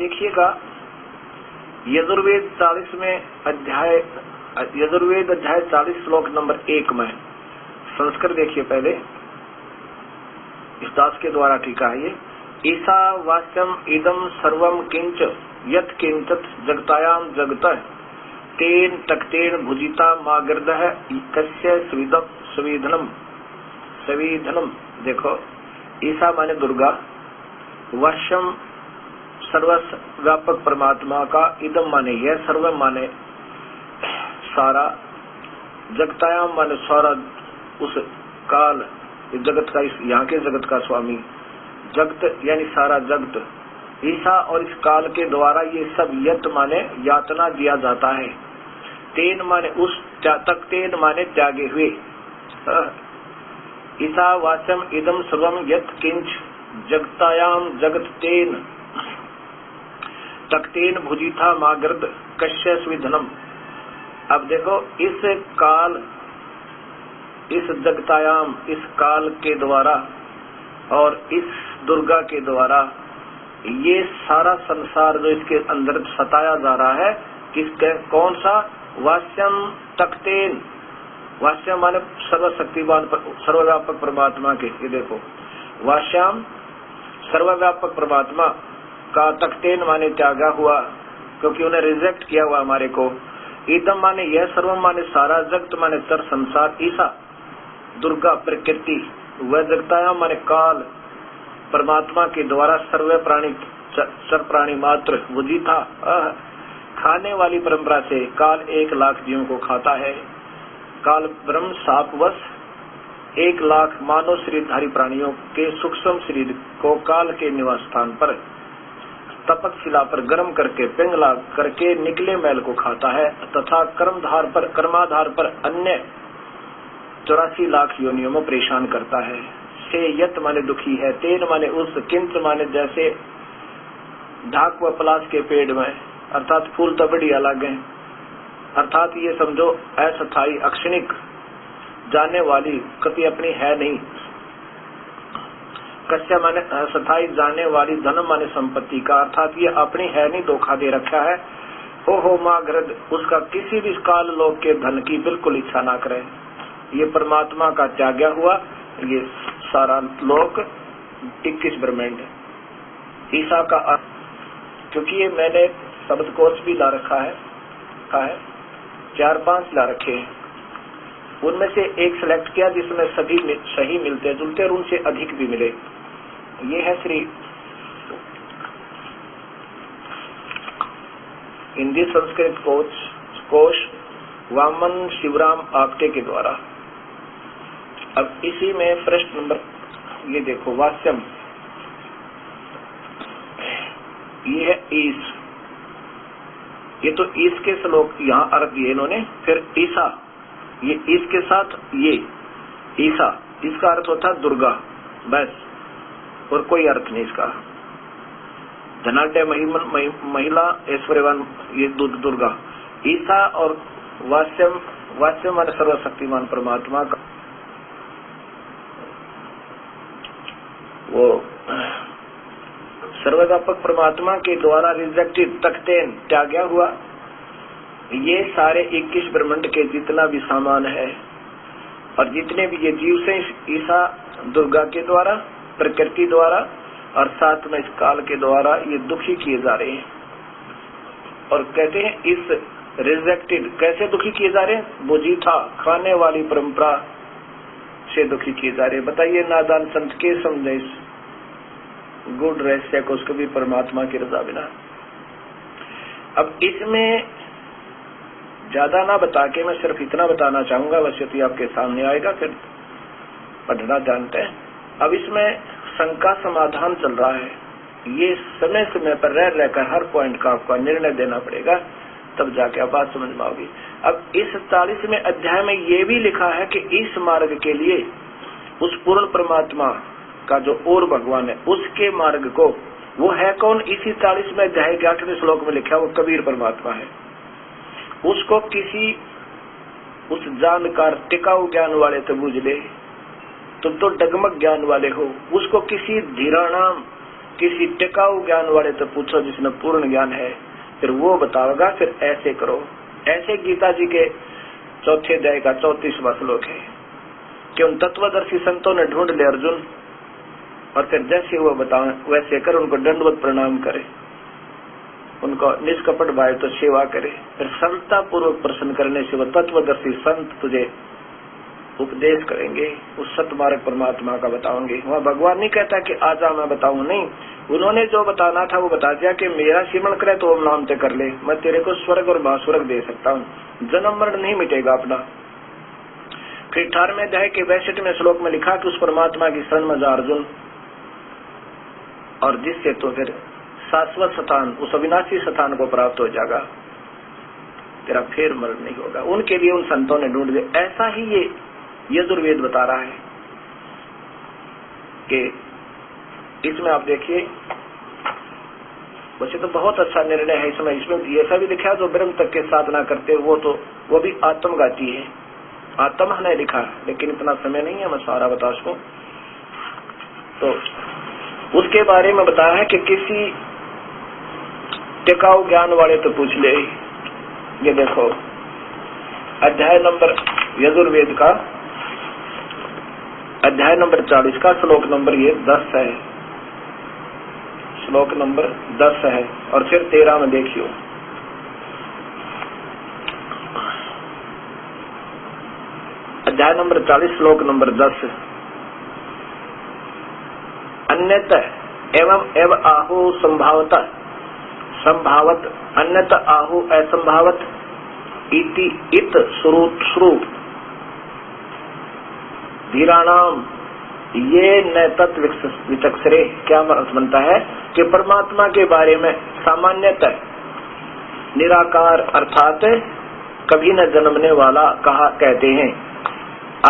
देखिएगा यजुर्वेद 40 में अध्याय यजुर्वेद अध्याय 40 श्लोक नंबर 1 में संस्कृत देखिए पहले, इस दास के द्वारा टीका है ये। ईसा वाच्यम इदम सर्वम किंच यत किंचत जगतायाम जगतः तेन तक्तेन भुजिता मागर्दः कस्य स्वीधनम स्वीधनम। देखो ईसा माने दुर्गा, वाच्यम सर्वव्यापक परमात्मा का, इदम माने यह, सर्वम माने सारा, जगतायाम माने सारा उस काल जगत का, इस यहाँ के जगत का स्वामी, जगत यानी सारा जगत, ईसा और इस काल के द्वारा ये सब यत माने यातना दिया जाता है, तेन माने उस, तक तेन माने त्यागे हुए। ईसा वाचम इदम सर्वम यत किंच जगतायाम जगत तेन तक्तेन भुजिथा मागर्द कश्य स्विधनम। अब देखो इस काल, इस जगतायाम, इस काल के द्वारा और इस दुर्गा के द्वारा ये सारा संसार जो इसके अंदर सताया जा रहा है, किसके, कौन सा, वास्यम तक्तेन, वास्यम माने सर्वशक्तिवान सर्वव्यापक परमात्मा के, ये देखो वास्याम सर्वव्यापक परमात्मा का, तक्तेन माने त्यागा हुआ क्योंकि उन्हें रिजेक्ट किया हुआ हमारे को, इदम माने यह, सर्वम माने सारा, जगत माने चर संसार, ईसा दुर्गा प्रकृति, वह जगतायाम माने काल परमात्मा के द्वारा सर्व प्राणी चर प्राणी मात्र बुझी था खाने वाली परंपरा से काल 1 लाख जीवों को खाता है। काल ब्रह्म सापवश 1 लाख मानव शरीरधारी प्राणियों के सूक्ष्म शरीर को काल के निवास स्थान पर तपक शिला पर गर्म करके पिंगला करके निकले मैल को खाता है तथा कर्माधार पर अन्य 84 लाख योनियों में परेशान करता है। से यत माने दुखी है, तेन माने उस, किंच माने जैसे ढाक व पलाश के पेड़ में, अर्थात फूल तो बढ़िया लागे, अर्थात ये समझो अस्थायी अक्षणिक जाने वाली कति अपनी है नहीं। कश्य माने अस्थायी जाने वाली, धन माने संपत्ति का, अर्थात ये अपनी है नहीं, धोखा दे रखा है। हो माँ घृद, उसका किसी भी काल लोक के धन की बिल्कुल इच्छा ना करे। ये परमात्मा का त्यागा हुआ ये सारा लोक 21 ब्रह्मांड है। ईसा का अर्थ, क्योंकि ये मैंने शब्द कोश भी ला रखा है, 4-5 ला रखे हैं, उनमें से एक सिलेक्ट किया जिसमें सभी सही मिलते जुलते और उनसे अधिक भी मिले। ये है श्री हिंदी संस्कृत कोश वामन शिवराम आपटे के द्वारा। अब इसी में प्रश्न नंबर, ये देखो वास्यम, ये है ईस, ये तो ईस के श्लोक यहाँ अर्थ दिए इन्होंने। फिर ईसा, ये ईस के साथ ये ईसा, इसका अर्थ होता है दुर्गा, बस और कोई अर्थ नहीं इसका। धनाढ़ महिला ऐश्वर्यवान, ये दुर्गा। ईसा और वास्यम, वास्यम मान सर्वशक्तिमान परमात्मा का वो सर्वव्यापक परमात्मा के द्वारा रिजेक्टेड, तख्तेन त्यागा हुआ। ये सारे 21 ब्रह्मांड के जितना भी सामान है और जितने भी ये जीव से ईसा दुर्गा के द्वारा, प्रकृति द्वारा और साथ में इस काल के द्वारा ये दुखी किए जा रहे हैं। और कहते हैं इस रिजेक्टेड कैसे दुखी किए जा रहे हैं, बुझीथा खाने वाली परंपरा से दुखी किए जा रहे हैं। बताइए नादान संत के समझे इस गुड रहस्य को, उसको भी परमात्मा की रजा बिना। अब इसमें ज्यादा ना बता के मैं सिर्फ इतना बताना चाहूंगा, वैसे तो आपके सामने आएगा, फिर पढ़ना जानते हैं। अब इसमें शंका समाधान चल रहा है, ये समय समय पर रह रहकर हर पॉइंट का आपको निर्णय देना पड़ेगा, तब जाके आप बात समझ में आओगी। अब इस 40वें अध्याय में ये भी लिखा है कि इस मार्ग के लिए उस पूर्ण परमात्मा का जो और भगवान है उसके मार्ग को, वो है कौन, इसी 40वें अध्याय के 8वें श्लोक में लिखा है, वो कबीर परमात्मा है। उसको किसी उस जानकार टिकाऊ ज्ञान वाले तो बुझ ले, तुम तो डगमग ज्ञान वाले हो, उसको किसी धीराणाम किसी टिकाऊ ज्ञान वाले तो पूछो जिसने पूर्ण ज्ञान है, फिर वो बताओगा। फिर ऐसे करो। ऐसे गीता जी के चौथे अध्याय का 34वां श्लोक है कि उन तत्वदर्शी संतों ने ढूंढ ले अर्जुन, और फिर जैसे वो बताओ वैसे कर, उनको दंडवत प्रणाम करे, उनको निष्कपट भाव तो सेवा करे। फिर सरलता पूर्वक प्रश्न करने से वो तत्वदर्शी संत तुझे उपदेश करेंगे, उस सत्य मार्ग परमात्मा का बताओगे। वहाँ भगवान नहीं कहता कि आजा मैं बताऊं, नहीं, उन्होंने जो बताना था वो बता दिया कि मेरा सिमरण करे तो ओम नाम ते कर ले, मैं तेरे को स्वर्ग और भास्वर्ग दे सकता हूँ, जन्म मरण नहीं मिटेगा अपना। फिर 18वें अध्याय के 62वें श्लोक में लिखा कि उस परमात्मा की शरण में जा अर्जुन, और जिससे तो फिर शाश्वत स्थान, उस अविनाशी स्थान को प्राप्त हो जाएगा, तेरा फिर मरण नहीं होगा। उनके लिए उन संतों ने ढूंढ लिया। ऐसा ही ये यजुर्वेद बता रहा है कि इसमें आप देखिए, वैसे तो बहुत अच्छा निर्णय है इसमें ऐसा भी लिखा जो ब्रह्म तक के साधना करते वो भी आत्मघाती है। आत्मा ने लिखा, लेकिन इतना समय नहीं है मैं सारा बता सकूं। तो उसके बारे में बताया है कि किसी टिकाऊ ज्ञान वाले तो पूछ ले। ये देखो अध्याय नंबर यजुर्वेद का अध्याय नंबर 40 का श्लोक नंबर ये 10 है, श्लोक नंबर 10 है। और फिर 13 में देखियो, अध्याय नंबर 40 श्लोक नंबर 10, अन्यत एवं एव आहु संभावत संभावत अन्यत आहु असंभावत इति इत श्रु धीराणाम ये न तत्व विचक्षरे। क्या अर्थ बनता है कि परमात्मा के बारे में सामान्यतः निराकार अर्थात कभी न जन्मने वाला कहा कहते हैं,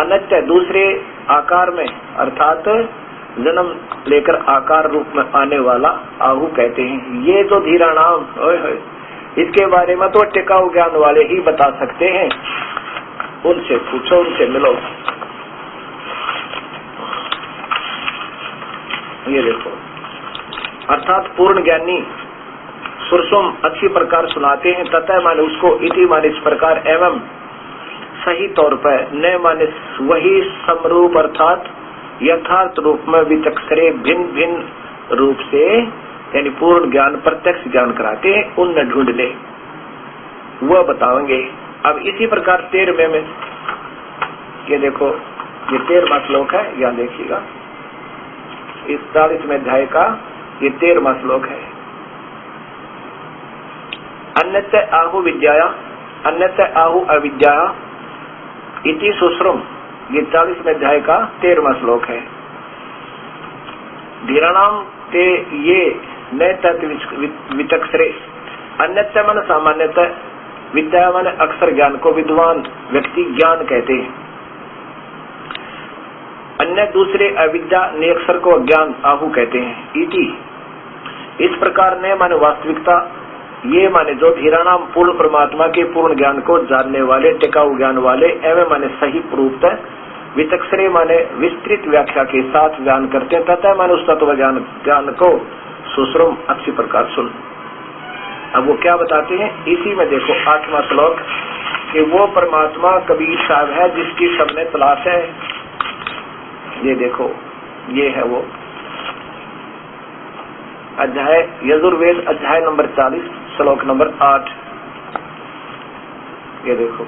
अनित्य दूसरे आकार में अर्थात जन्म लेकर आकार रूप में आने वाला आहु कहते हैं। ये जो धीराणाम इसके बारे में तो टिकाऊ ज्ञान वाले ही बता सकते हैं, उनसे पूछो, उनसे मिलो। ये देखो, अर्थात पूर्ण ज्ञानी सुरसुम अच्छी प्रकार सुनाते हैं, तथा माने उसको इति माने इस प्रकार, एवं सही तौर पर, न माने वही समरूप अर्थात यथार्थ रूप में विचक्षरे भिन्न भिन्न रूप से, यानी पूर्ण ज्ञान प्रत्यक्ष ज्ञान कराते हैं, उन ढूंढ ले वह बताओगे। अब इसी प्रकार 13वें में ये देखो, ये 13वां श्लोक है, यहाँ देखिएगा, इस 40वें अध्याय का ये 13वां श्लोक है। अन्यत्र आहु विद्याया अन्यत्र आहु अविद्या इति सुश्रुम, ये 40वें अध्याय का 13वां श्लोक है। धीराणाम ते ये न तत्व विचक्षरे, अन्यत्र मन सामान्यतः, विद्या मन अक्षर ज्ञान को विद्वान व्यक्ति ज्ञान कहते हैं, अन्य दूसरे अविद्या निरक्षर को ज्ञान आहु कहते हैं। इति इस प्रकार ने माने वास्तविकता, ये माने जो धीराणाम पूर्ण परमात्मा के पूर्ण ज्ञान को जानने वाले, टिकाऊ ज्ञान वाले, एवं माने सही प्रूफ विचक्षरे माने विस्तृत व्याख्या के साथ ज्ञान करते हैं, तथा माने उस तत्व ज्ञान को सुश्रुम अच्छी प्रकार सुन। अब वो क्या बताते हैं, इसी में देखो 8वां श्लोक, कि वो परमात्मा कबीर साहब है जिसकी सबने तलाश है। ये देखो, ये है वो अध्याय यजुर्वेद अध्याय नंबर 40 श्लोक नंबर 8। ये देखो,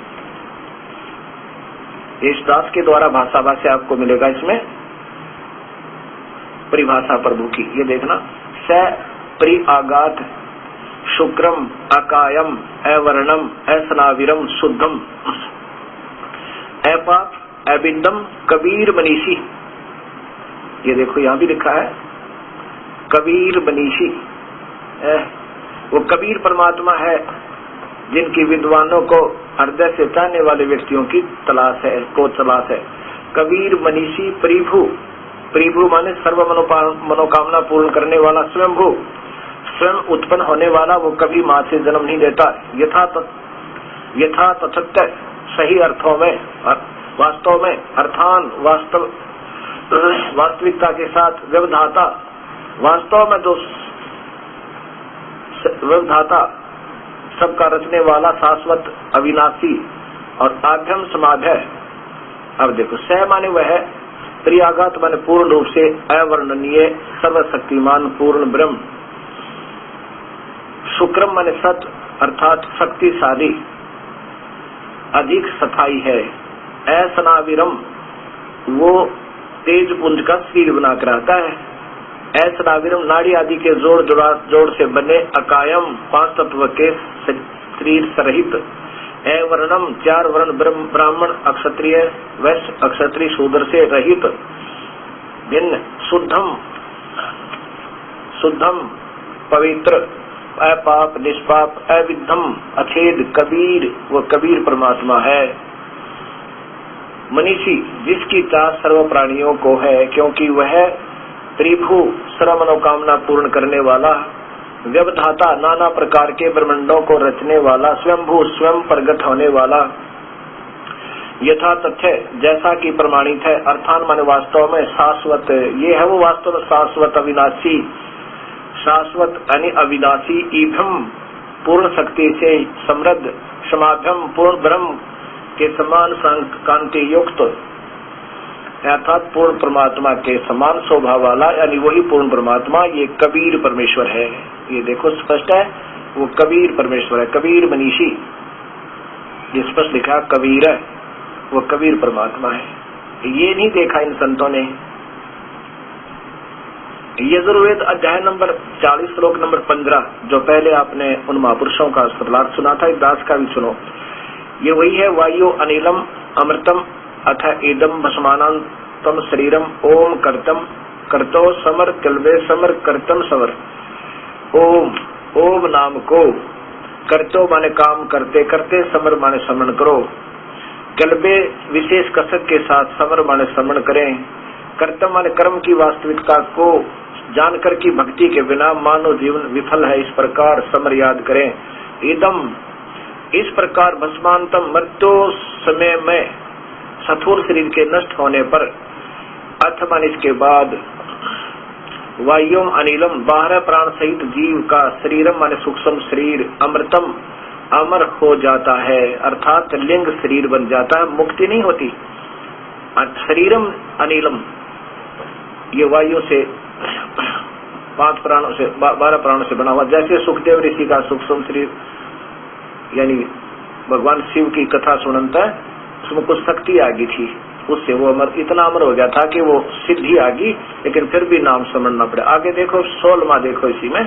इस दास के द्वारा भाषा भाष्य आपको मिलेगा, इसमें परिभाषा प्रभु की। ये देखना, स प्रि आगात शुक्रम अकायम अवर्णम असनाविरम शुद्धम अपाप अबिंदम कबीर मनीषी। ये देखो, यहाँ भी लिखा है कबीर मनीषी। वो कबीर परमात्मा है जिनकी विद्वानों को हृदय से चाहने वाले व्यक्तियों की तलाश है, कबीर मनीषी परिभु, परिभु माने सर्व मनोकामना पूर्ण करने वाला, स्वयंभू स्वयं उत्पन्न होने वाला, वो कभी मां से जन्म नहीं लेता, यथा तथत्य सही अर्थों में, वास्तव में, अर्थान वास्तविकता के साथ, व्यवधाता वास्तव में जो विधाता, सबका रचने वाला, शाश्वत, अविनाशी और आभ्यम समाध है। अब देखो, स माने वह, त्रियागत माने पूर्ण रूप से अवर्णनीय, सर्वशक्तिमान पूर्ण ब्रह्म, शुक्रम माने सत अर्थात शक्तिशाली, अधिक सफाई है, ऐसनाविरम वो तेज पुंज का शरीर बनाकर आता है, ऐसनाविरम नाड़ी आदि के जोड़ से बने, अकायम 5 तत्व के शरीर सहित, वर्णम 4 वर्ण ब्राह्मण अक्षत्रिय वैश्य अक्षत्रिय शूद्र से रहित, भिन्न, शुद्धम पवित्र, अपाप निष्पाप, अविद्धम अछेद, कबीर, वो कबीर परमात्मा है। मनीषी जिसकी चाह सर्व प्राणियों को है, क्योंकि वह त्रिभु सर्व मनोकामना पूर्ण करने वाला, व्यवधाता नाना प्रकार के ब्रह्मांडों को रचने वाला, स्वयंभू स्वयं प्रगट होने वाला, यथा तथ्य जैसा कि प्रमाणित है, अर्थान माने वास्तव में शाश्वत, ये है वो वास्तव में शाश्वत अविनाशी, शाश्वत यानी अविनाशी, ईभम पूर्ण शक्ति से समृद्ध, समाभ्यम पूर्ण ब्रह्म के समान कांति युक्त, अर्थात पूर्ण परमात्मा के समान स्वभाव वाला, यानी वही पूर्ण परमात्मा, ये कबीर परमेश्वर है। ये देखो स्पष्ट है, वो कबीर परमेश्वर है, कबीर मनीषी, ये स्पष्ट लिखा कबीर है, वो कबीर परमात्मा है। ये नहीं देखा इन संतों ने। यजुर्वेद अध्याय नंबर 40 श्लोक नंबर 15, जो पहले आपने उन महापुरुषों का श्लोक सुना था, एक दास का भी सुनो। ये वही है, वायु अनिलम अमृतम अथ इदम भस्मानंतम शरीरम ओम कर्तम कर्तो समर कल्वे समर कर्तम समर। ओम नाम को कर्तो माने काम करते करते, समर माने समरण करो, कल्बे विशेष कसक के साथ, समर माने समरण करें, कर्तम माने कर्म की वास्तविकता को जानकर की भक्ति के बिना मानव जीवन विफल है, इस प्रकार समर याद करें। इदम इस प्रकार भस्मांतम मृत्यु समय में स्थूल शरीर के नष्ट होने पर, अथवा इसके बाद, वायुम अनिलम 12 प्राण सहित जीव का, शरीरम माने सूक्ष्म शरीर, अमृतम अमर हो जाता है, अर्थात लिंग शरीर बन जाता है, मुक्ति नहीं होती। शरीरम अनिलम ये वायु से 5 प्राणों से 12 प्राणों से बना हुआ, जैसे सुखदेव ऋषि का सूक्ष्म शरीर, यानी भगवान शिव की कथा सुनता है, उसमें कुछ शक्ति आ गई थी, उससे वो अमर, इतना अमर हो गया था कि वो सिद्धि आ गई, लेकिन फिर भी नाम समझना पड़े। आगे देखो 16वां देखो, इसी में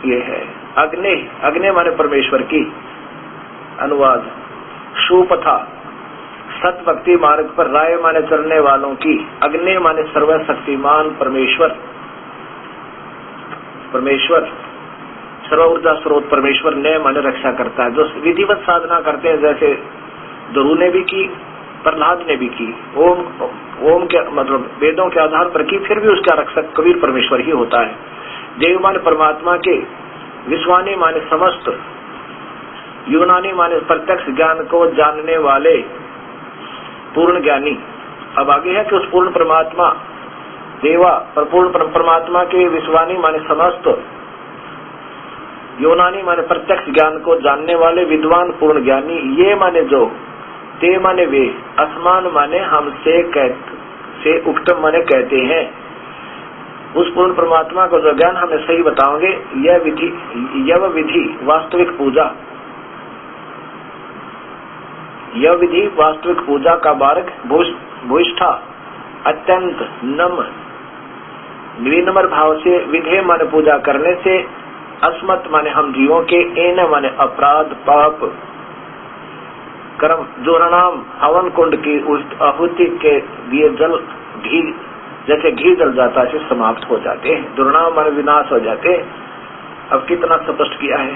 ये है अग्नि, अग्नि माने परमेश्वर की अनुवाद, शूपथा सत भक्ति मार्ग पर राय माने चलने वालों की, अग्नि माने सर्वशक्तिमान परमेश्वर, परमेश्वर सर्व ऊर्जा स्रोत परमेश्वर ने माने रक्षा करता है, जो विधिवत साधना करते हैं, जैसे ध्रुव ने भी की, प्रहलाद ने भी की, ओम के मतलब वेदों के आधार पर की, फिर भी उसका रक्षक कबीर परमेश्वर ही होता है। देव माने परमात्मा के, विश्वानी माने समस्त, यूनानी माने प्रत्यक्ष ज्ञान को जानने वाले पूर्ण ज्ञानी। अब आगे है कि उस पूर्ण परमात्मा देवा पूर्ण परमात्मा के, विश्वानी माने समस्त, यूनानी माने प्रत्यक्ष ज्ञान को जानने वाले विद्वान पूर्ण ज्ञानी, ये माने जो, ते माने वे, असमान माने हमसे से उक्तम माने कहते हैं। उस पूर्ण परमात्मा को जो ज्ञान हमें सही बताओगे, यह विधि वास्तविक पूजा, यह विधि वास्तविक पूजा का मार्ग, भूष्ठा अत्यंत नम विनम्र भाव से, विधेय माने पूजा करने से, अस्मत माने हम जीवों के, एन माने अपराध पाप कर्म, जोरनाम हवन कुंड की उस आहुति के दिए जल घी, जैसे घी जल जाता है, समाप्त हो जाते हैं, दुर्नाम माने विनाश हो जाते हैं। अब कितना स्पष्ट किया है,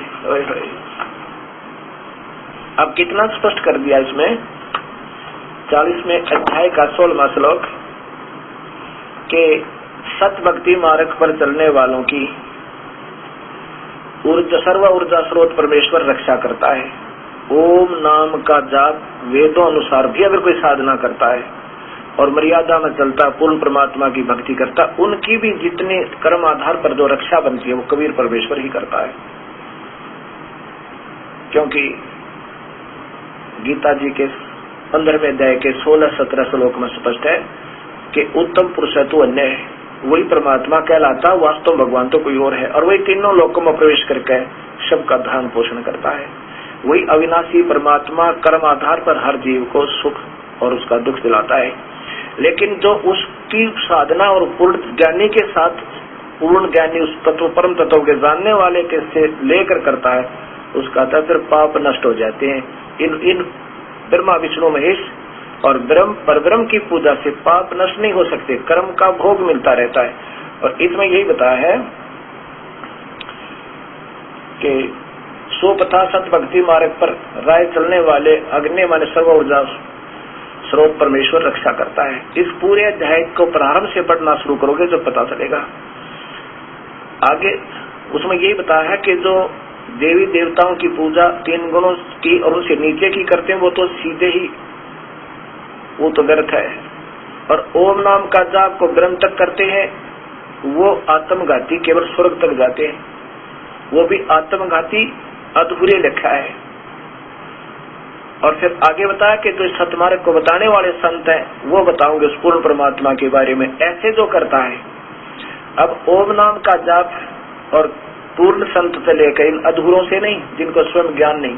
अब कितना स्पष्ट कर दिया इसमें 40वें अध्याय का 16वां श्लोक के सत भक्ति मार्ग पर चलने वालों की सर्व ऊर्जा स्रोत परमेश्वर रक्षा करता है। ओम नाम का जाप वेदों अनुसार भी अगर कोई साधना करता है और मर्यादा में चलता, पूर्ण परमात्मा की भक्ति करता, उनकी भी जितने कर्म आधार पर जो रक्षा बनती है वो कबीर परमेश्वर ही करता है। क्योंकि गीता जी के 15वें अध्याय के 16-17 श्लोक में स्पष्ट है कि उत्तम पुरुष है तो अन्य है, वही परमात्मा कहलाता, वास्तव भगवान तो कोई और है, और वही तीनों लोकों में प्रवेश करके सबका धारण पोषण करता है। वही अविनाशी परमात्मा कर्म आधार पर हर जीव को सुख और उसका दुख दिलाता है। लेकिन जो उसकी साधना और पूर्ण ज्ञानी के साथ, पूर्ण ज्ञानी उस तत्व परम तत्व के जानने वाले के से लेकर करता है, उसका तो फिर पाप नष्ट हो जाते हैं। इन ब्रह्मा विष्णु महेश और ब्रह्म परब्रह्म की पूजा से पाप नष्ट नहीं हो सकते, कर्म का भोग मिलता रहता है। और इसमें यही बताया है कि सोपथा सत भक्ति मार्ग पर राय चलने वाले अग्नि माने सर्व ऊर्जा स्रोत परमेश्वर रक्षा करता है। इस पूरे अध्याय को प्रारंभ से पढ़ना शुरू करोगे तो पता चलेगा। आगे उसमें यही बताया है कि जो देवी देवताओं की पूजा 3 गुणों की और उनसे नीचे की करते हैं वो तो सीधे ही वो तो व्यर्थ है। और ओम नाम का जाप को ब्रह्म तक करते हैं वो आत्मघाती, केवल स्वर्ग तक जाते हैं, वो भी आत्मघाती अधूरे लिखा है। और फिर आगे बताया कि जो सतमार्ग को बताने वाले संत हैं वो बताओगे उस पूर्ण परमात्मा के बारे में, ऐसे जो करता है। अब ओम नाम का जाप और पूर्ण संत से लेकर इन अधूरों से नहीं, जिनको स्वयं ज्ञान नहीं,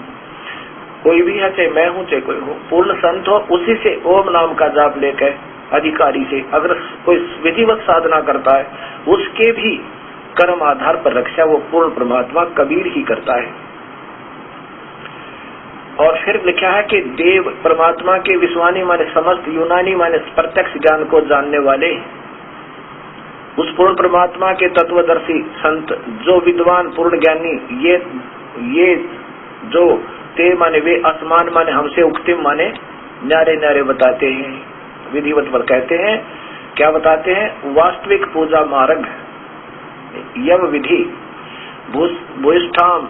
कोई भी है, चाहे मैं हूं चाहे कोई हो, पूर्ण संत हो, उसी से ओम नाम का जाप लेकर अधिकारी से अगर कोई विधिवत साधना करता है उसके भी कर्म आधार पर रक्षा वो पूर्ण परमात्मा कबीर ही करता है। और फिर लिखा है कि देव परमात्मा के विश्वानी माने समस्त, यूनानी माने प्रत्यक्ष ज्ञान को जानने वाले, उस पूर्ण परमात्मा के तत्वदर्शी संत जो विद्वान पूर्ण ज्ञानी, ये जो ते माने वे आसमान माने हमसे उक्तिम माने न्यारे न्यारे बताते हैं, विधिवत पर कहते हैं। क्या बताते हैं? वास्तविक पूजा मार्ग यम विधि भूष्ठाम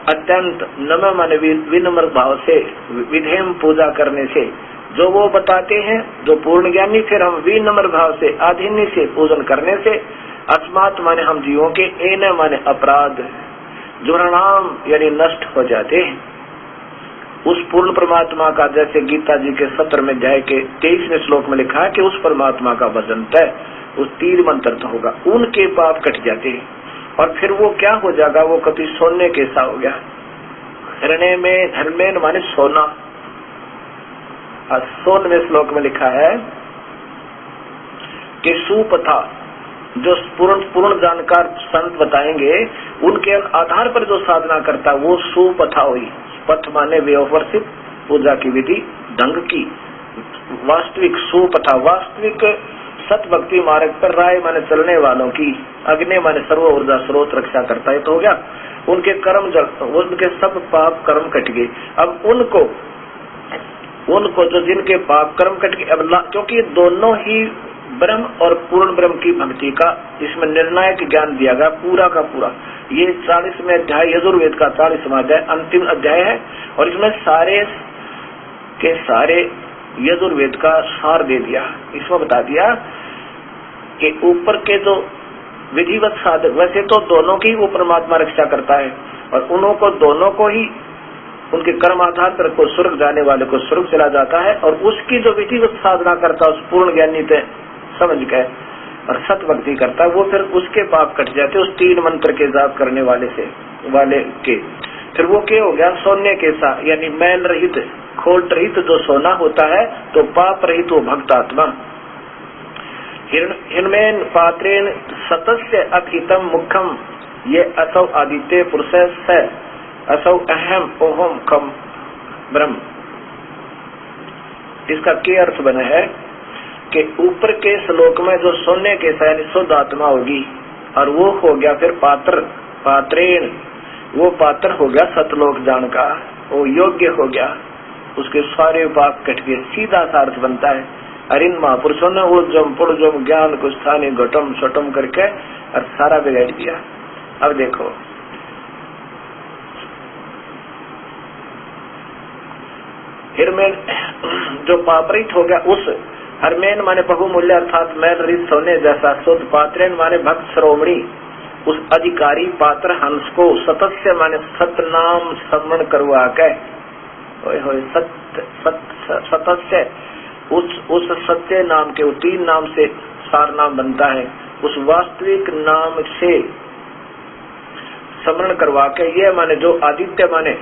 अत्यंत नम माने विनम्र भाव से विधेम पूजा करने से जो वो बताते हैं, जो पूर्ण ज्ञानी, फिर हम विनम्र भाव से आधीन्य से पूजन करने से अस्मात् माने हम जीवों के, एन माने अपराध, जुर्णाम यानी नष्ट हो जाते हैं। उस पूर्ण परमात्मा का जैसे गीता जी के 17वें अध्याय के 23वें श्लोक में लिखा है कि उस परमात्मा का भजन तय उस तीर मंत्र होगा, उनके पाप कट जाते हैं। और फिर वो क्या हो जाएगा? वो कभी सोने के सा हो गया। हृदय में धर्मेन माने सोना। 16वें श्लोक में लिखा है कि सुपथा, जो पूर्ण जानकार संत बताएंगे, उनके आधार पर जो साधना करता वो सुपथा हुई। पथ माने वे ऑफ वर्शिप, पूजा की विधि, ढंग की, वास्तविक सुपथा, वास्तविक सत भक्ति मार्ग पर राय माने चलने वालों की, अग्नि माने सर्व ऊर्जा स्रोत रक्षा करता है। तो हो गया उनके कर्म, उनके सब पाप कर्म कट गए। अब उनको जो जिनके पाप कर्म कट गए, अब क्योंकि दोनों ही ब्रह्म और पूर्ण ब्रह्म की भक्ति का इसमें निर्णायक ज्ञान दिया गया पूरा का पूरा। ये 40वें अध्याय यजुर्वेद का 40वां अध्याय अंतिम अध्याय है और इसमें सारे के सारे यजुर्वेद का सार दे दिया। इसमें बता दिया कि ऊपर के जो विधिवत साधक, वैसे तो दोनों की वो परमात्मा रक्षा करता है और उनको दोनों को ही उनके कर्म आधार पर को स्वर्ग जाने वाले को स्वर्ग चला जाता है, और उसकी जो विधिवत साधना करता है उस पूर्ण ज्ञानी पे समझ गए और सत भक्ति करता है, वो फिर उसके पाप कट जाते उस 3 मंत्र के जाप करने वाले के। फिर वो क्या हो गया? सोने के सा, यानी मैल रहित, खोट रहित जो सोना होता है, तो पाप रहित वो भक्त आत्मा। हिरणमेन पात्रेन सतस्य अभितम मुखम, ये असौ आदित्य पुरुष है, असौ अहम ओहम खम ब्रह्म। इसका क्या अर्थ बना है कि ऊपर के श्लोक में जो सोने के सा शुद्ध आत्मा होगी, और वो हो गया फिर पात्रेन, वो पात्र हो गया सतलोक जान का, वो योग्य हो गया, उसके सारे पाप कट गए। सीधा सा अर्थ बनता है। अरिन महापुरुषों ने ऊर्जम पुर्जम ज्ञान को स्थानीय घटम छटम करके और सारा बिगाड़ दिया। अब देखो हिरमेन जो पापरित हो गया, उस हरमेन माने बहुमूल्य अर्थात मैल रहित सोने जैसा शुद्ध, पात्रेन माने भक्त श्रोमणी उस अधिकारी पात्र हंस को, सतस्य माने सत्य नाम स्मरण करवा के, सतस्य उस सत्य नाम के, 3 नाम से सार नाम बनता है, उस वास्तविक नाम से स्मरण करवा के, ये माने जो आदित्य माने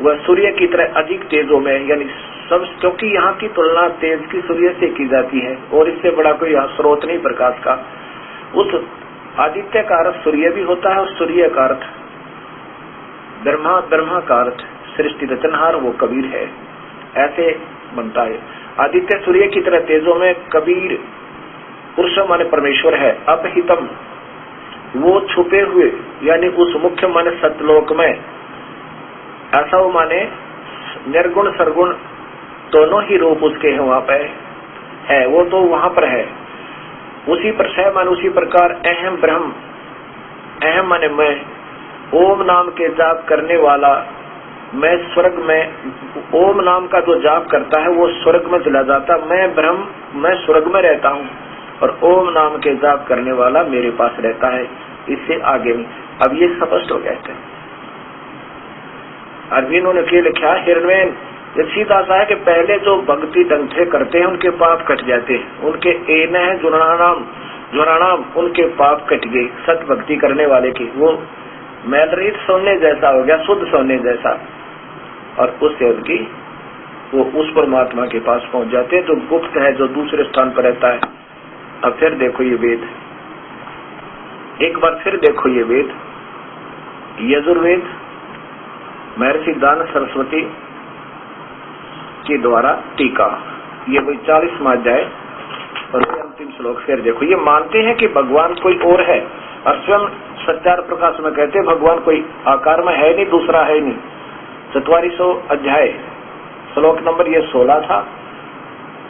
वह सूर्य की तरह अधिक तेजों में, यानी सब, क्योंकि यहाँ की तुलना तेज की सूर्य से की जाती है और इससे बड़ा कोई यहाँ स्रोत नहीं प्रकाश का। उस आदित्य का अर्थ सूर्य भी होता है और सूर्य का अर्थ ब्रह्मा, ब्रह्मा का अर्थ सृष्टि रचनहार वो कबीर है, ऐसे बनता है। आदित्य सूर्य की तरह तेजों में, कबीर पुरुष माने परमेश्वर है, अपहितम वो छुपे हुए, यानी उस मुख्य माने सतलोक में, ऐसा वो माने निर्गुण सरगुण दोनों ही रूप उसके हैं, वहां पे है, वो तो वहां पर है। उसी पर सह माने उसी प्रकार अहम ब्रह्म, अहम माने मैं, ओम नाम के जाप करने वाला मैं स्वर्ग में, ओम नाम का जो जाप करता है वो स्वर्ग में चला जाता, मैं ब्रह्म मैं स्वर्ग में रहता हूँ और ओम नाम के जाप करने वाला मेरे पास रहता है। इससे आगे में अब ये स्पष्ट हो गया है। अरविंदों ने क्या लिखा, हिरणवेन ये सीधा सा है कि पहले जो भक्ति ढंग से करते हैं उनके पाप कट जाते हैं, उनके एन है जुराणाम उनके पाप कट गए, सत भक्ति करने वाले की, वो मैल रहित सोने जैसा हो गया, शुद्ध सोने जैसा, और उससे उनकी वो उस परमात्मा के पास पहुंच जाते हैं जो गुप्त है, जो दूसरे स्थान पर रहता है। अब फिर देखो ये वेद, एक बार फिर देखो ये वेद, यजुर्वेद महर्षि दान सरस्वती के द्वारा टीका, ये कोई 40वां अध्याय और अंतिम श्लोक। फिर देखो, ये मानते हैं कि भगवान कोई और है और स्वयं सत्यार प्रकाश में कहते हैं भगवान कोई आकार में है नहीं, दूसरा है नहीं। 44वां अध्याय श्लोक नंबर ये 16 था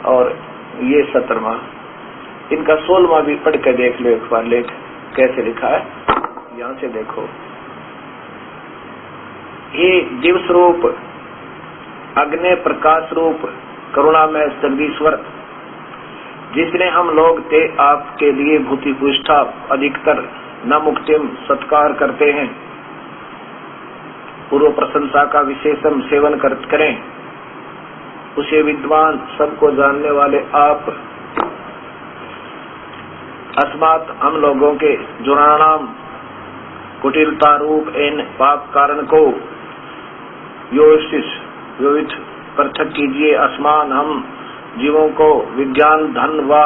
और ये 17वां, इनका 16वां भी पढ़ के देख लो एक बार, लेख कैसे लिखा है। यहाँ से देखो, हे दिवस रूप अग्नि प्रकाश रूप करुणामय जगदीश्वर, जिसने हम लोग ते आपके लिए भूति पुष्ठा अधिकतर न मुक्तिम सत्कार करते हैं, पूर्व प्रशंसा का विशेषम सेवन करें, उसे विद्वान सबको जानने वाले आप, अस्मात् हम लोगों के जुराणाम कुटिलता रूप इन पाप कारण को योवित पृथक कीजिए। अस्मान हम जीवों को विज्ञान धन व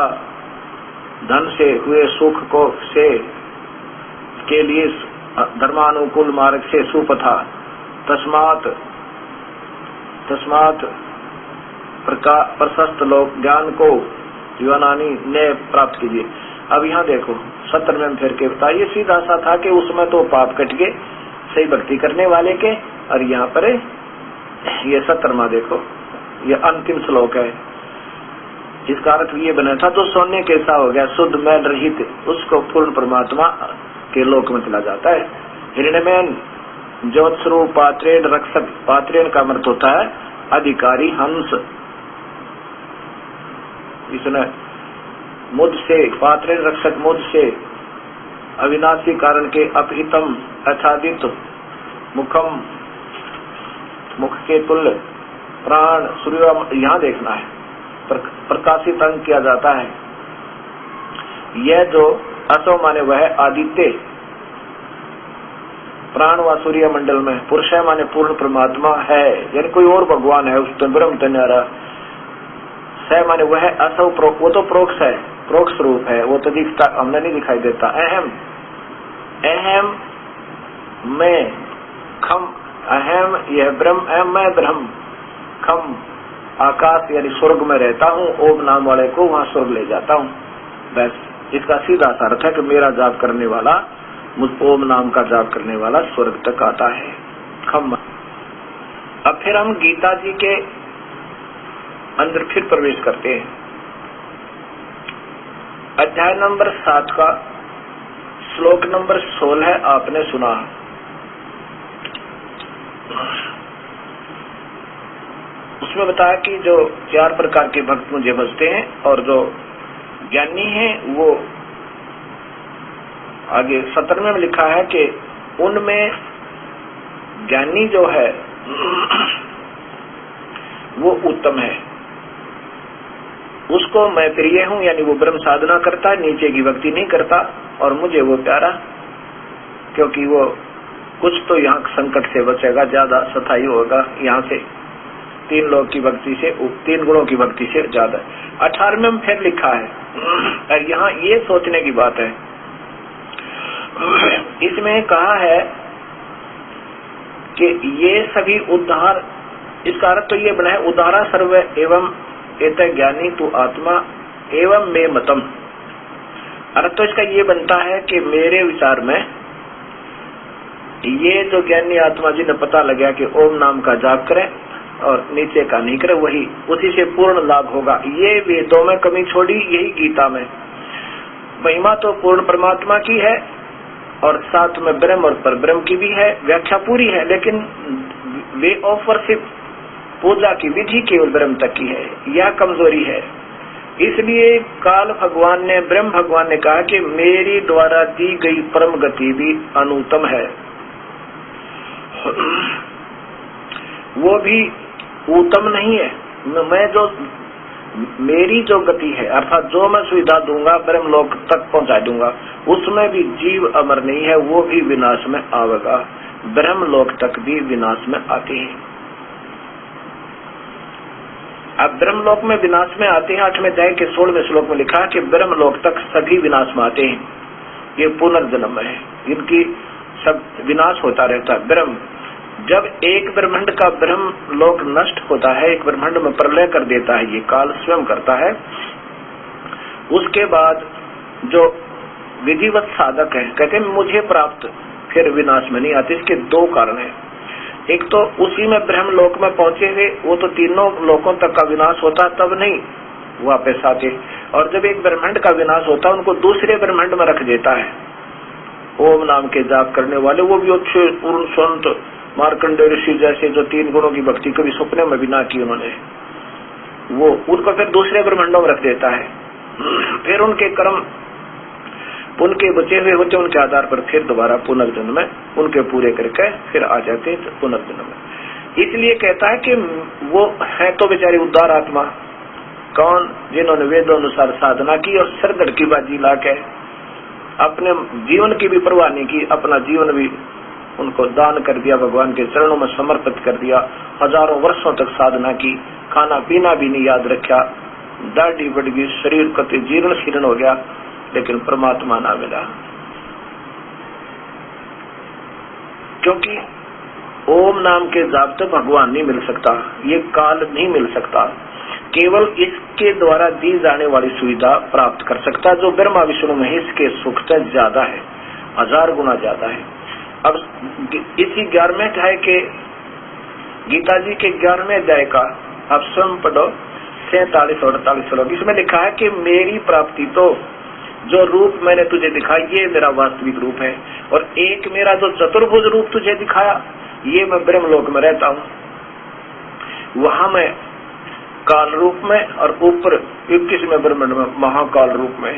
धन से हुए सुख को से के लिए धर्मानुकूल मार्ग से सुपथा, तस्मात प्रशस्त लोक ज्ञान को युवानी ने प्राप्त कीजिए। अब यहाँ देखो 17 में फिर के बताइए, सीधा सा था कि उसमें तो पाप कट गए सही भक्ति करने वाले के, और यहाँ पर ये 17वां देखो, ये अंतिम श्लोक है। इसका अर्थ ये बना था, जो सोने कैसा हो गया शुद्ध मैल रहित, उसको पूर्ण परमात्मा के लोक में चला जाता है। हिरण्यमय ज्योत स्वरूप पात्रेण रक्षक, पात्रेण का अर्थ होता है अधिकारी हंस, इसने मुझ से पात्रेण रक्षक मुझ से अविनाशी कारण के अपहितम आच्छादित मुखम, मुख के तुल्य प्राण सूर्य, यहाँ देखना है प्रकाशित अंग किया जाता है। यह जो असो माने वह आदित्य प्राण व सूर्य मंडल में, पुरुष है माने पूर्ण परमात्मा है, यानी कोई और भगवान है उस ब्रह्म तन्यारा। स माने वह असो वो तो प्रोक्ष है, प्रोक्ष रूप है, वो तो दिखता हमने नहीं दिखाई देता। अहम अहम मैं खम, अहम यह ब्रह्म, अहम मैं ब्रह्म, खम आकाश यानी स्वर्ग में रहता हूँ, ओम नाम वाले को वहाँ स्वर्ग ले जाता हूँ। बस इसका सीधा सा अर्थ है कि मेरा जाप करने वाला, मुझ ओम नाम का जाप करने वाला स्वर्ग तक आता है। खम। अब फिर हम गीता जी के अंदर फिर प्रवेश करते हैं। अध्याय नंबर 7 का श्लोक नंबर 16 आपने सुना। उसमें बताया कि जो 4 प्रकार के भक्त मुझे भजते हैं और जो ज्ञानी हैं वो आगे 17वें में लिखा है कि उनमें ज्ञानी जो है वो उत्तम है, उसको मैं प्रिय हूं, यानी वो ब्रह्म साधना करता है, नीचे की भक्ति नहीं करता, और मुझे वो प्यारा, क्योंकि वो कुछ तो यहाँ संकट से बचेगा, ज्यादा सताई होगा यहाँ से, 3 लोग की भक्ति से, 3 गुणों की भक्ति से ज्यादा। 18वें में फिर लिखा है, और यहाँ ये सोचने की बात है, इसमें कहा है कि ये सभी उद्धार, इसका अर्थ तो ये बना है, उद्धारा सर्व एवं एत ज्ञानी तू आत्मा एवं मे मतम। अर्थ तो इसका ये बनता है कि मेरे विचार में ये जो ज्ञानी आत्मा जिन्हें पता लगा कि ओम नाम का जाप करें और नीचे का नहीं करे, वही उसी से पूर्ण लाभ होगा। ये वेदों में कमी छोड़ी, यही गीता में। महिमा तो पूर्ण परमात्मा की है और साथ में ब्रह्म और परब्रह्म की भी है, व्याख्या पूरी है, लेकिन वे ऑफ वर्शिप, पूजा की विधि केवल ब्रह्म तक की है, यह कमजोरी है। इसलिए काल भगवान ने, ब्रह्म भगवान ने कहा कि मेरी द्वारा दी गई परम गति भी अनुत्तम है, वो भी उत्तम नहीं है। मैं जो मेरी जो गति है, अर्थात जो मैं सुविधा दूंगा ब्रह्म लोक तक पहुंचा दूंगा, उसमें भी जीव अमर नहीं है, वो भी विनाश में आवेगा। ब्रह्म लोक तक भी विनाश में आते हैं। अब ब्रह्म लोक में विनाश में आते हैं। 8वें अध्याय के 16वें श्लोक में लिखा है कि ब्रह्म लोक तक सभी विनाश में आते हैं। ये पुनर्जन्म है, इनकी सब विनाश होता रहता है। ब्रह्म, जब एक ब्रह्मांड का ब्रह्म लोक नष्ट होता है, एक ब्रह्मांड में प्रलय कर देता है, ये काल स्वयं करता है, उसके बाद जो विधिवत साधक है कहते हैं मुझे प्राप्त, फिर विनाश में नहीं आते। इसके 2 कारण है। एक तो उसी में ब्रह्म लोक में पहुंचे हुए, वो तो तीनों लोकों तक का विनाश होता तब नहीं वापस आते, और जब एक ब्रह्मांड का विनाश होता उनको दूसरे ब्रह्मांड में रख देता है। ओम नाम के जाप करने वाले, वो भी अच्छे पूर्ण संत मार्कंडेय ऋषि जैसे जो 3 गुणों की भक्ति कभी सपने में भी ना की उन्होंने, वो उनको फिर दूसरे ब्रह्मांडों में रख देता है। फिर उनके कर्म, उनके बचे हुए होते, उनके आधार पर फिर दोबारा पुनर्जन्म में उनके पूरे करके फिर आ जाते हैं पुनर्जन्म में। इसलिए कहता है कि वो है तो बेचारी उद्धार आत्मा, कौन? जिन्होंने वेदोनुसार साधना की और सरदड़ की बाजी लाके अपने जीवन की भी परवाह नहीं की, अपना जीवन भी उनको दान कर दिया, भगवान के चरणों में समर्पित कर दिया, हजारों वर्षों तक साधना की, खाना पीना भी नहीं याद रखा, दाढ़ी बढ़ गई, शरीर का जीर्ण शीर्ण हो गया, लेकिन परमात्मा ना मिला। क्योंकि ओम नाम के जाप तो भगवान नहीं मिल सकता, ये काल नहीं मिल सकता, केवल इसके द्वारा दी जाने वाली सुविधा प्राप्त कर सकता जो ब्रह्मा विष्णु महेश के सुख से ज्यादा है, 1000 गुना ज्यादा है। अब इसी 11वें अध्याय के, गीता जी के 11वें अध्याय का आप स्वयं पढ़ो, 47 और 48 श्लोक। इसमें लिखा है कि मेरी प्राप्ति तो जो रूप मैंने तुझे दिखाई ये मेरा वास्तविक रूप है, और एक मेरा जो चतुर्भुज रूप तुझे दिखाया ये मैं ब्रह्मलोक में रहता हूँ, वहां मैं काल रूप में, और ऊपर 21वें ब्रह्मांड में महाकाल रूप में।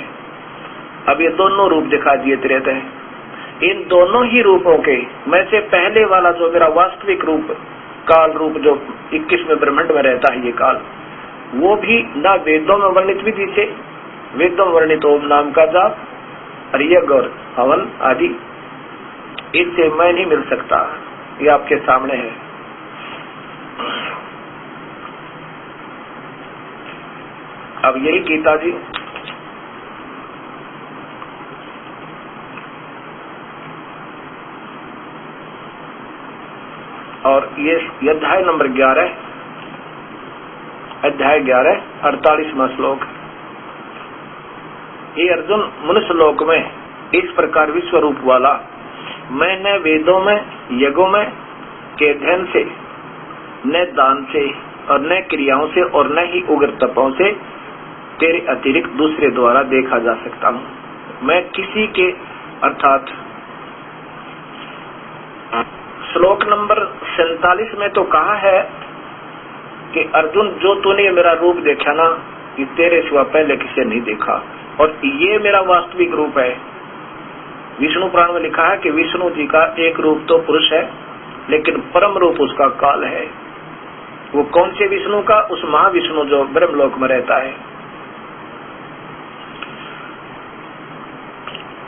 अब ये दोनों रूप दिखा दिए रहते हैं। इन दोनों ही रूपों के में से पहले वाला जो मेरा वास्तविक रूप काल रूप जो 21वें ब्रह्मांड में रहता है ये काल, वो भी ना वेदों में वर्णित विधि से, वेदों में वर्णित ओम नाम का जाप और यज्ञ और हवन आदि, इससे मैं नहीं मिल सकता। ये आपके सामने है। अब यही गीता जी और ये अध्याय नंबर 11, अध्याय 11 48वां श्लोक। ये अर्जुन, मनुष्य लोक में इस प्रकार विश्व रूप वाला मैं न वेदों में यज्ञों में के अध्ययन से, न दान से और न क्रियाओं से और न ही उग्र तपों से तेरे अतिरिक्त दूसरे द्वारा देखा जा सकता हूँ। मैं किसी के, अर्थात श्लोक नंबर 47 में तो कहा है कि अर्जुन जो तूने मेरा रूप देखा ना, ये तेरे सिवा पहले किसी नहीं देखा, और ये मेरा वास्तविक रूप है। विष्णु पुराण में लिखा है कि विष्णु जी का एक रूप तो पुरुष है, लेकिन परम रूप उसका काल है। वो कौन से विष्णु का? उस महाविष्णु जो ब्रह्मलोक में रहता है।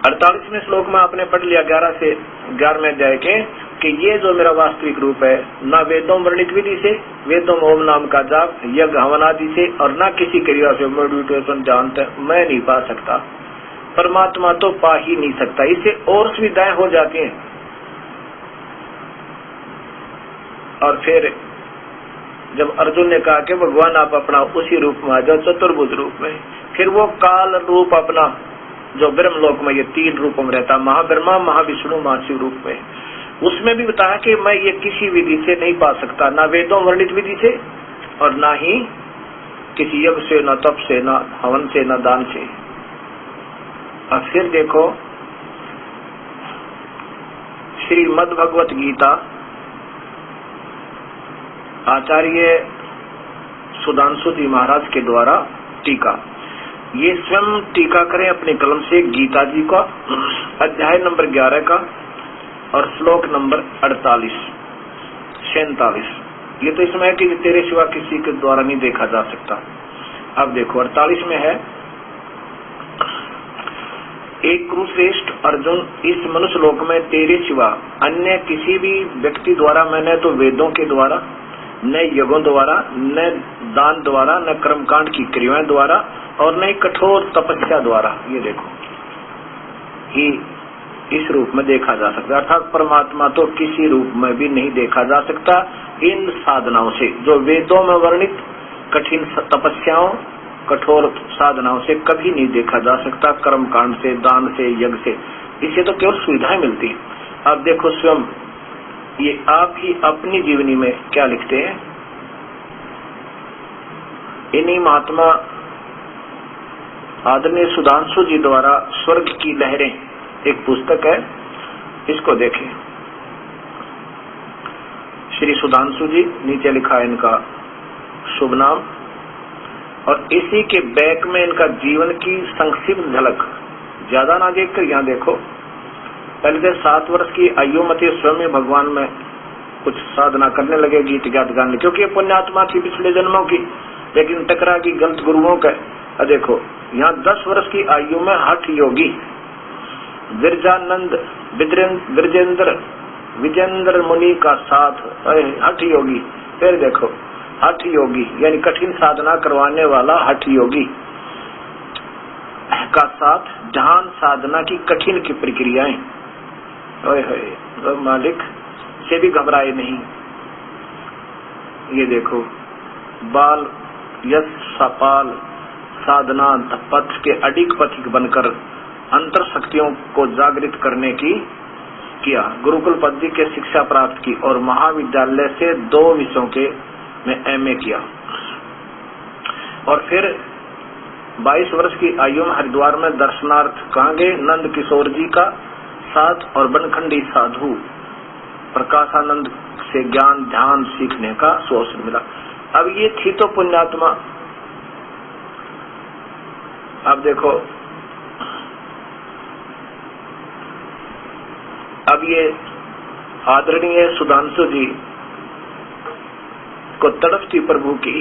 48वें श्लोक में आपने पढ़ लिया 11 से 11वें अध्याय के कि ये जो मेरा वास्तविक रूप है, ना वेदों वर्णित विधि से, वेदों में ओम नाम का जाप, यज्ञ हवन आदि से, और ना किसी क्रिया से मेडिटेशन जानते मैं नहीं पा सकता। परमात्मा तो पा ही नहीं सकता, इससे और सुविधाएं हो जाती हैं। और फिर जब अर्जुन ने कहा कि भगवान आप अपना उसी रूप में आ जाओ, चतुर्भुज रूप में, फिर वो काल रूप अपना जो ब्रह्मलोक में ये 3 रूपों में रहता, महाब्रह्मा, महाविष्णु, महाशिव रूप में, उसमें भी बताया कि मैं ये किसी विधि से नहीं पा सकता, ना वेदों वर्णित विधि से और ना ही किसी यज्ञ से, ना तप से, ना हवन से, ना दान से। और फिर देखो श्रीमद् भगवत गीता आचार्य सुधांशु जी महाराज के द्वारा टीका, ये स्वयं टीका करें अपनी कलम से गीता जी का अध्याय नंबर 11 का और श्लोक नंबर 48 47। ये तो इसमें है कि तेरे सिवा किसी के द्वारा नहीं देखा जा सकता। अब देखो 48 में है, एक कुरुश्रेष्ठ अर्जुन, इस मनुष्य लोक में तेरे सिवा अन्य किसी भी व्यक्ति द्वारा मैंने तो वेदों के द्वारा, न यज्ञों द्वारा, न दान द्वारा, न कर्मकांड की क्रियाओं द्वारा, और न कठोर तपस्या द्वारा, ये देखो ही इस रूप में देखा जा सकता। अर्थात परमात्मा तो किसी रूप में भी नहीं देखा जा सकता इन साधनाओं से, जो वेदों में वर्णित कठिन तपस्याओं, कठोर साधनाओं से कभी नहीं देखा जा सकता, कर्म कांड से, दान से, यज्ञ से, इससे तो केवल सुविधाएं मिलती है। अब देखो स्वयं ये आप ही अपनी जीवनी में क्या लिखते हैं। इन्हीं महात्मा आदरणीय सुधांशु जी द्वारा स्वर्ग की लहरें एक पुस्तक है, इसको देखें। श्री सुधांशु जी, नीचे लिखा है इनका शुभ नाम, और इसी के बैक में इनका जीवन की संक्षिप्त झलक, ज्यादा ना देखकर यहाँ देखो। पहले से 7 वर्ष की आयु में स्वयं भगवान में कुछ साधना करने लगे, गीत गात गाने, क्योंकि ये पुण्यात्मा थी पिछले जन्मों की, लेकिन टकरा की गलत गुरुओं का। देखो यहाँ 10 वर्ष की आयु में हठ योगी विरजानंद विजेंद्र मुनि का साथ हठ योगी। फिर देखो हठ योगी यानी कठिन साधना करवाने वाला हठ योगी का साथ ध्यान साधना की कठिन की प्रक्रियाएं, मालिक से भी घबराए नहीं। ये देखो बाल यश सपाल साधना पथ के अडिग पथिक बनकर अंतर शक्तियों को जागृत करने की किया। गुरुकुल पद्धति के शिक्षा प्राप्त की और महाविद्यालय से 2 विषयों के में MA किया। और फिर 22 वर्ष की आयु में हरिद्वार में दर्शनार्थ कहाँ गए, नंद किशोर जी का साथ और बनखंडी साधु प्रकाशानंद से ज्ञान ध्यान सीखने का अवसर मिला। अब ये थी तो पुण्यात्मा। अब देखो अब ये आदरणीय सुधांशु जी को तड़प थी प्रभु की,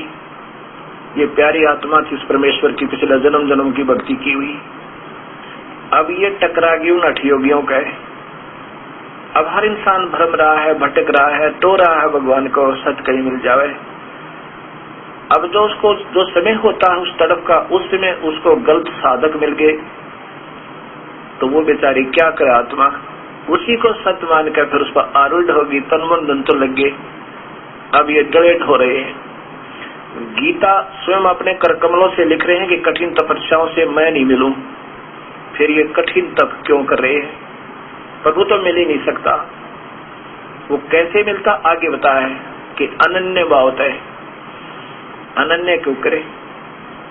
ये प्यारी आत्मा थी उस परमेश्वर की, पिछले जन्म जन्म की भक्ति की हुई। अब ये टकरा गई उन अठयोगियों का। अब हर इंसान भ्रम रहा है, भटक रहा है, तो रहा है भगवान को सच कहीं मिल जावे। अब जो उसको जो समय होता है उस तड़प का, उस समय उसको गलत साधक मिल गए, तो वो बेचारी क्या करे आत्मा, उसी को सत्य मानकर फिर उस पर आरूढ़ होगी, तन मन धन तो लग गए। अब ये डलेट हो रहे हैं। गीता स्वयं अपने कर कमलों से लिख रहे हैं कि कठिन तपस्याओं से मैं नहीं मिलूं, फिर ये कठिन तप क्यों कर रहे हैं। प्रभु तो मिल ही नहीं सकता। वो कैसे मिलता आगे बताया है कि अनन्य भाव है। अनन्य क्यों करे,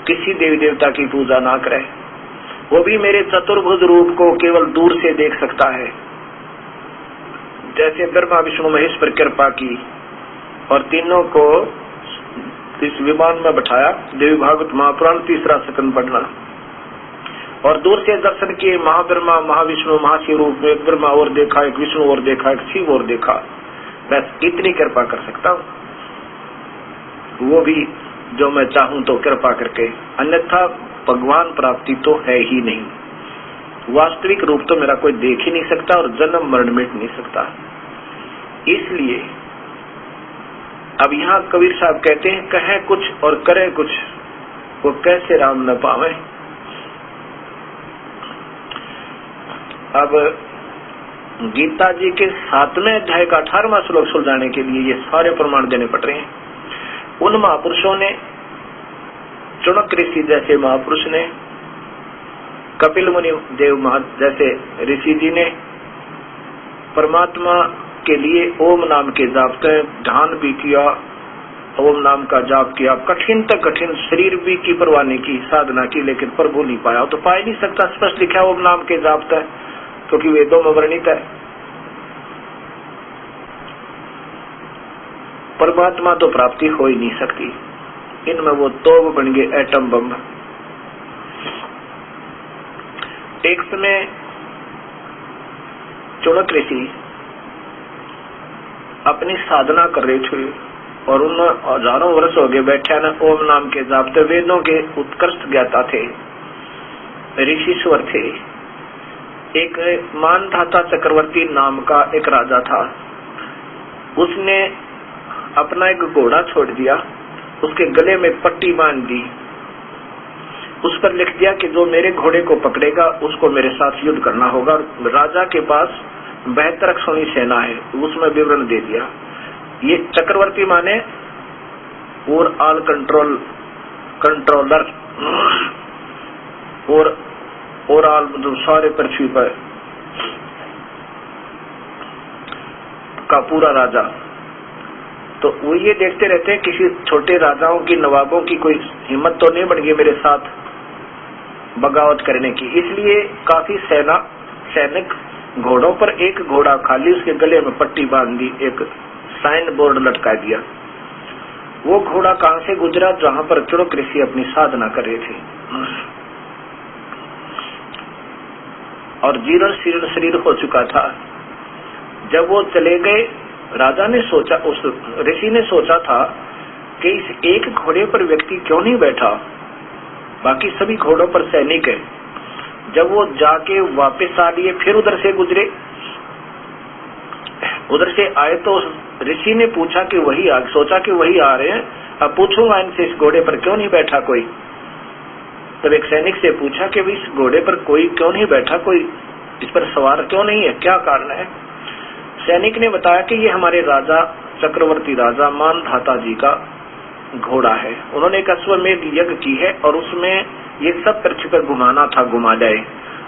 किसी देवी देवता की पूजा ना करे, वो भी मेरे चतुर्भुज रूप को केवल दूर से देख सकता है। जैसे ब्रह्मा विष्णु महेश पर कृपा की और तीनों को इस विमान में बैठाया, देवी भागवत महापुराण 3रा स्कंद पढ़ना, और दूर से दर्शन किए महाब्रह्मा, महाविष्णु, महाशिव रूप में एक ब्रह्मा और देखा, एक विष्णु और देखा, एक शिव और देखा। बस इतनी कृपा कर सकता हूँ, वो भी जो मैं चाहूं तो कृपा करके, अन्यथा भगवान प्राप्ति तो है ही नहीं। वास्तविक रूप तो मेरा कोई देख ही नहीं सकता और जन्म मरण मिट नहीं सकता। इसलिए अब यहाँ कबीर साहब कहते हैं, कहे कुछ और करे कुछ, वो कैसे राम न पावे। अब गीता जी के 7वें अध्याय का 18वां श्लोक सुलझाने के लिए ये सारे प्रमाण देने पड़ रहे हैं। उन महापुरुषों ने, चुनक ऋषि जैसे महापुरुष ने, कपिल मुनि देव जैसे ऋषि जी ने परमात्मा के लिए ओम नाम के जाप का ध्यान भी किया, ओम नाम का जाप किया, कठिन तक कठिन शरीर भी की परवाने की साधना की, लेकिन प्रभु नहीं पाया। तो पा ही नहीं सकता, स्पष्ट लिखा ओम नाम के जाप का, क्योंकि वेदों में वर्णित है। परमात्मा तो प्राप्ति हो ही नहीं सकती। इनमें वो तोप बन गए एटम बम। एक समय चुनक ऋषि अपनी साधना कर रहे थे और उन हजारों वर्ष हो गए बैठे न ओम नाम के जापते, वेदों के उत्कृष्ट ज्ञाता थे, ऋषिश्वर थे। एक मानधाता चक्रवर्ती नाम का एक राजा था। उसने अपना एक घोड़ा छोड़ दिया, उसके गले में पट्टी बांध दी, उस पर लिख दिया कि जो मेरे घोड़े को पकड़ेगा उसको मेरे साथ युद्ध करना होगा। राजा के पास 72 सोनी सेना है, उसमें विवरण दे दिया। ये चक्रवर्ती माने और ऑल कंट्रोलर और ऑल मतलब सारे पृथ्वी पर का पूरा राजा। तो वो ये देखते रहते हैं किसी छोटे राजाओं की, नवाबों की कोई हिम्मत तो नहीं बन गई मेरे साथ बगावत करने की। इसलिए काफी सैनिक घोड़ों पर, एक घोड़ा खाली, उसके गले में पट्टी बांध दी, एक साइन बोर्ड लटका दिया। वो घोड़ा कहां से गुजरा? जहां पर चुनक ऋषि अपनी साधना कर रहे थे, और जीर्ण शीर्ण शरीर हो चुका था। जब वो चले गए, राजा ने सोचा, उस ऋषि ने सोचा था कि इस एक घोड़े पर व्यक्ति क्यों नहीं बैठा, बाकी सभी घोड़ों पर सैनिक है। जब वो जाके वापस आ लिए, फिर उधर से गुजरे, उधर से आए तो ऋषि ने पूछा कि वही सोचा कि वही आ रहे हैं, अब पूछूंगा इनसे इस घोड़े पर क्यों नहीं बैठा कोई। तब एक सैनिक से पूछा कि इस घोड़े पर कोई क्यों नहीं बैठा, कोई इस पर सवार क्यों नहीं है, क्या कारण है? सैनिक ने बताया कि ये हमारे राजा, चक्रवर्ती राजा मानधाता जी का घोड़ा है। उन्होंने एक अश्वमेध यज्ञ की है और उसमें ये सब पृथ्वी पर घुमाना था, घुमा जाए,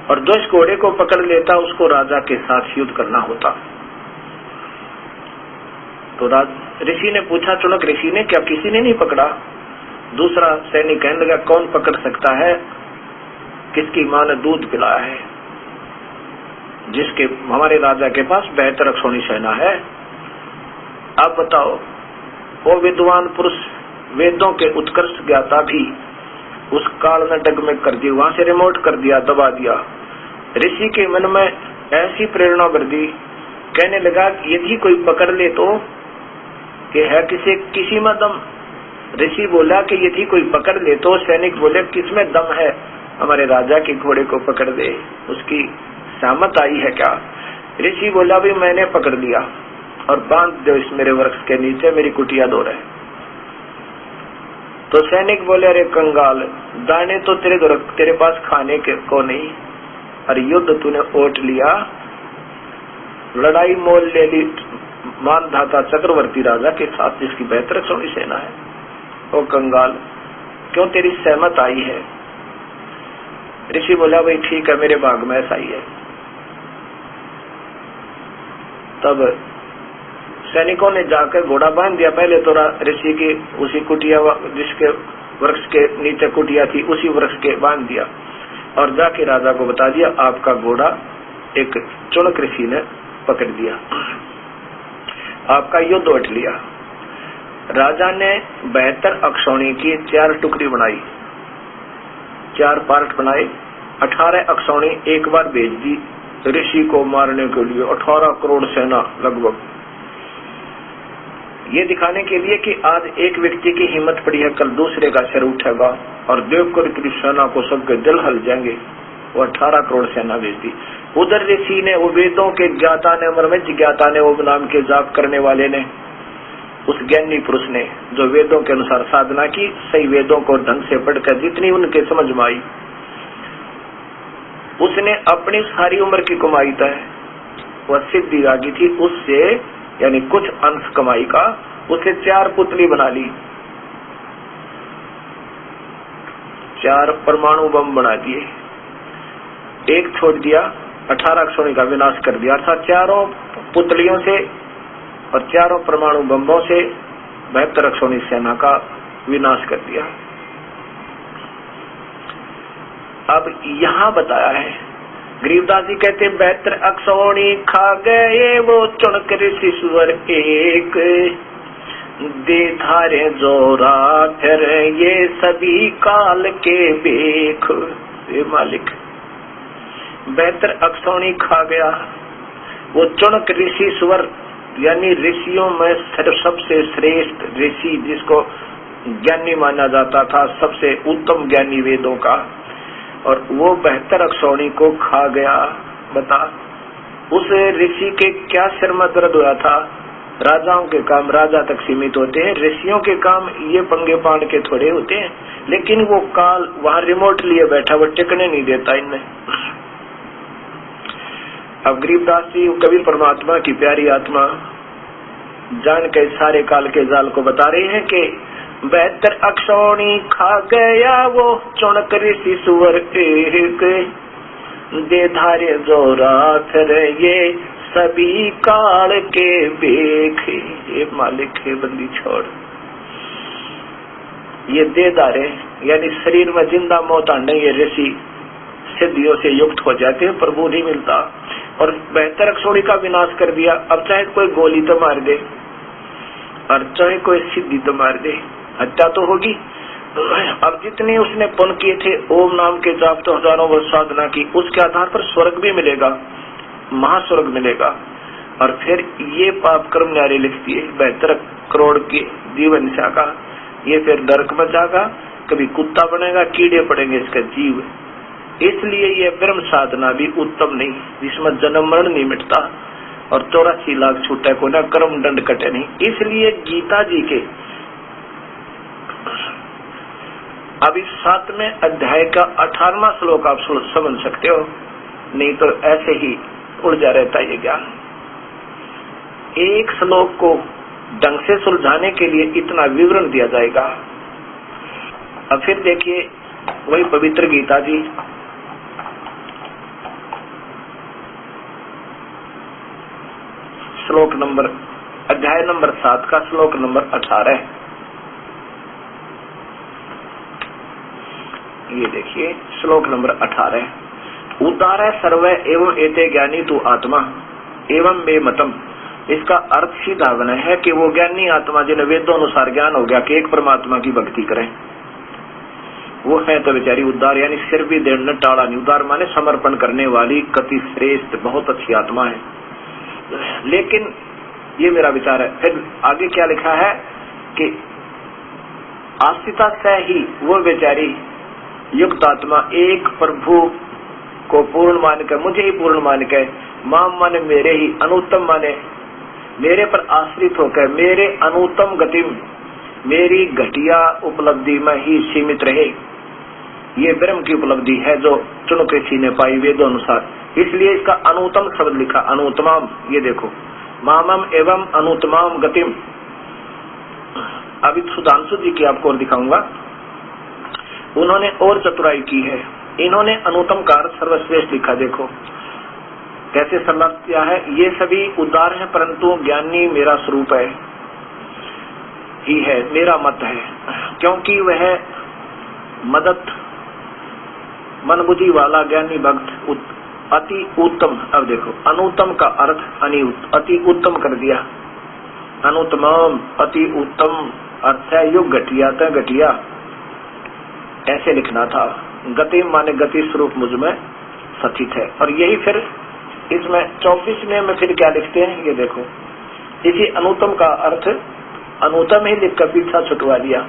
और जो इस घोड़े को पकड़ लेता उसको राजा के साथ युद्ध करना होता। तो ऋषि ने पूछा, चुनक ऋषि ने, क्या किसी ने नहीं पकड़ा? दूसरा सैनिक कहने लगा, कौन पकड़ सकता है किसकी मां ने दूध पिलाया है, जिसके हमारे राजा के पास 72 सोनी सेना है। अब बताओ, वो विद्वान पुरुष, वेदों के उत्कृष्ट ज्ञाता भी उस काल में डगमग कर दी, वहां से रिमोट कर दिया, दबा दिया। ऋषि के मन में ऐसी प्रेरणा बढ़ दी, कहने लगा यदि कोई पकड़ ले तो कि है किसी में दम। ऋषि बोला कि यदि कोई पकड़ ले तो, सैनिक बोले किसमें दम है, हमारे राजा के घोड़े को पकड़ दे, उसकी सामत आई है क्या? ऋषि बोला भी मैंने पकड़ लिया और बांध दो इस मेरे वृक्ष के नीचे, मेरी कुटिया दो रहे। तो सैनिक बोले, अरे कंगाल, दाने तो तेरे पास खाने को नहीं, और युद्ध तूने ओट लिया, लड़ाई मोल ले ली मानधाता चक्रवर्ती राजा के साथ, जिसकी 72 सोनी सेना है। ओ कंगाल, क्यों तेरी सहमत आई है? ऋषि बोला, भाई ठीक है, मेरे भाग में ऐसा ही है। तब सैनिकों ने जाकर घोड़ा बांध दिया। पहले तो ऋषि की उसी कुटिया, जिसके वृक्ष के नीचे कुटिया थी, उसी वृक्ष के बांध दिया, और जाके राजा को बता दिया, आपका घोड़ा एक चुनक ऋषि ने पकड़ दिया, आपका युद्ध उठ लिया। राजा ने 72 अक्षौणी की 4 टुकड़ी बनाई, 4 पार्ट बनाए। 18 अक्षौणी एक बार भेज दी ऋषि को मारने के लिए, 18 करोड़ सेना लगभग, ये दिखाने के लिए कि आज एक व्यक्ति की हिम्मत पड़ी है, कल दूसरे का सिर उठेगा और देवकर की सेना को सबके दिल हल जाएंगे। वो 18 करोड़ सेना भेज दी। उधर ऋषि ने, वो वेदों के ज्ञाता ने, मर्मज्ञ ज्ञाता ने, वो नाम के जाप करने वाले ने, उस ज्ञानी पुरुष ने जो वेदों के अनुसार साधना की, सही वेदों को ढंग से पढ़कर जितनी उनके समझ में आई, उसने अपनी सारी उम्र की कमाई तय, वह सिद्धि आ गई थी उससे, यानी कुछ अंश कमाई का, उसे 4 पुतली बना ली, 4 परमाणु बम बना दिए, एक छोड़ दिया, 18 अक्षौणी का विनाश कर दिया। अर्थात 4 पुतलियों से और 4 परमाणु बम्बों से 72 अक्षौणी सेना का विनाश कर दिया। अब यहाँ बताया है, गरीबदास जी कहते 72 अक्षौणी खा गए वो चुनक ऋषि सुअर एक, दे धारे जोरा फिर ये सभी काल के बेख। ये मालिक 72 अक्षौणी खा गया वो चुनक ऋषि सुअर, यानी ऋषियों में सबसे श्रेष्ठ ऋषि, जिसको ज्ञानी माना जाता था, सबसे उत्तम ज्ञानी वेदों का, और वो 72 अक्षौणी को खा गया। बता, उस ऋषि के क्या सिर में दर्द हुआ था? राजाओं के काम राजा तक सीमित होते हैं, ऋषियों के काम ये पंगे पान के थोड़े होते हैं। लेकिन वो काल वहां रिमोट लिए बैठा, वो टिकने नहीं देता इनमें। अब गरीबदास जी कबीर परमात्मा की प्यारी आत्मा जान के सारे काल के जाल को बता रहे हैं कि 72 अक्षौणी खा गया वो चुनक ऋषि सुअर एक, दे धारे जोरा फिर ये सभी काल के बेख। ये मालिक है बंदी छोड़, ये दे धारे यानी शरीर में जिंदा मौत आने, ये ऋषि सिद्धियों से युक्त हो जाते हैं, प्रभु नहीं मिलता। और 72 अक्षौणी का विनाश कर दिया। अब चाहे कोई गोली तो मार दे और चाहे कोई सिद्धि तो मार दे, हत्या तो होगी। अब जितने उसने पुण्य किए थे, ओम नाम के जाप तो हजारों वर्ष साधना की, उसके आधार पर स्वर्ग भी मिलेगा, महास्वर्ग मिलेगा। और फिर ये पाप कर्म न्यारी लिखती है 72 करोड़ की जीवन का, ये फिर नरक में जाएगा, कभी कुत्ता बनेगा, कीड़े पड़ेंगे इसका जीव। इसलिए ये ब्रह्म साधना भी उत्तम नहीं, जिसमें जन्म मरण नहीं मिटता और 84 लाख छूटे को ना कर्म दंड कटे नहीं। इसलिए गीता जी के अभी 7वें अध्याय का 18वां श्लोक आप समझ सकते हो, नहीं तो ऐसे ही उलझा रहता ये ज्ञान। एक श्लोक को ढंग से सुलझाने के लिए इतना विवरण दिया जाएगा। अब फिर देखिए वही पवित्र गीता जी, श्लोक नंबर, अध्याय नंबर 7 का श्लोक नंबर 18। ये देखिए श्लोक नंबर 18, उदार सर्व एवं एते ज्ञानी तू आत्मा एवं मे मतम। इसका अर्थ सीधा बना है कि वो ज्ञानी आत्मा जिन्हें वेदों अनुसार ज्ञान हो गया कि एक परमात्मा की भक्ति करें, वो है तो बेचारी उद्धार, यानी सिर भी देना टाला नहीं। उद्धार माने समर्पण करने वाली, कति श्रेष्ठ, बहुत अच्छी आत्मा है। लेकिन ये मेरा विचार है। फिर आगे क्या लिखा है कि आस्तिता से ही वो बेचारी युक्त आत्मा एक प्रभु को पूर्ण मान के, मुझे ही पूर्ण मान के, माम माने मेरे ही, अनुत्तम माने मेरे पर आश्रित होकर, मेरे अनुत्तम गति, मेरी घटिया उपलब्धि में ही सीमित रहे। ये ब्रह्म की उपलब्धि है जो चुनक ऋषि ने पाई वेदों अनुसार। इसलिए इसका अनुत्तम शब्द लिखा, अनुत्तमाम। ये देखो, मामम एवं अनुत्तमाम गतिम। अभी सुधांशु जी की आपको और दिखाऊंगा, उन्होंने और चतुराई की है। इन्होंने अनुत्तम कार सर्वश्रेष्ठ लिखा। देखो कैसे संलग्न किया है। ये सभी उदार है, परंतु ज्ञानी मेरा स्वरूप है ही है, मेरा मत है, क्योंकि वह मदद मन बुद्धि वाला ज्ञानी भक्त अति उत्तम। अब देखो अनुत्तम का अर्थ अति उत्तम कर दिया। अनुत्तम, अति उत्तम अर्थ है युग घटिया त घटिया, ऐसे लिखना था। गति माने गति स्वरूप मुझ में स्थित है। और यही फिर इसमें 24वें में फिर क्या लिखते हैं, ये देखो, इसी अनुत्तम का अर्थ अनुत्तम ही लिख कर पीछा छुटवा दिया।